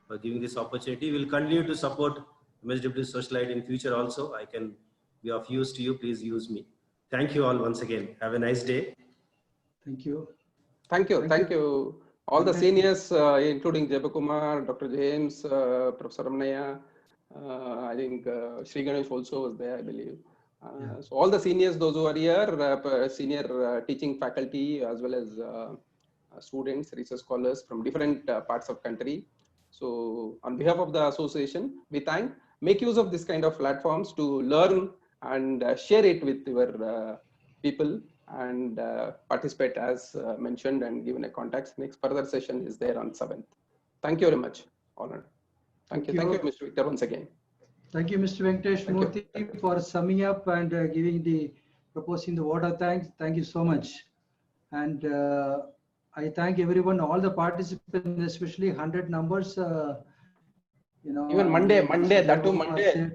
for giving this opportunity. We will continue to support MSW Socialite in future also. I can be of use to you. Please use me. Thank you all once again. Have a nice day. Thank you. Thank you. Thank you. All the seniors, including Jebakumar, Dr. James, Professor Ramnaya, I think Sri Ganesh also was there, I believe. So all the seniors, those who are here, senior teaching faculty, as well as students, research scholars from different parts of country. So on behalf of the association, we make use of this kind of platforms to learn and share it with your people and participate as mentioned and given a contact. Next further session is there on 7th. Thank you very much. Honored. Thank you. Thank you, Mr. Victor, once again. Thank you, Mr. Venkatesh Murthy, for summing up and proposing the vote of thanks. Thank you so much. And I thank everyone, all the participants, especially 100 numbers. Even Monday, that too Monday.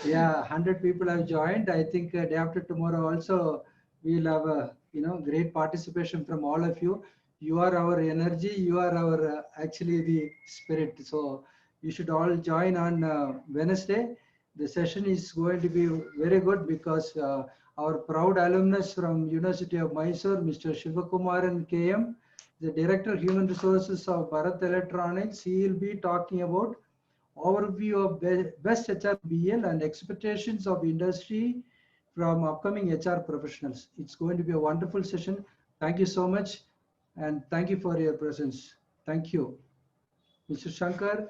Yeah, 100 people have joined. I think day after tomorrow also we'll have a great participation from all of you. You are our energy. You are our actually the spirit. So you should all join on Wednesday. The session is going to be very good because our proud alumnus from University of Mysore, Mr. Shivakumaran KM, the Director of Human Resources of Bharat Electronics, he will be talking about overview of best HR BL and expectations of industry from upcoming HR professionals. It's going to be a wonderful session. Thank you so much. And thank you for your presence. Thank you. Mr. Shankar.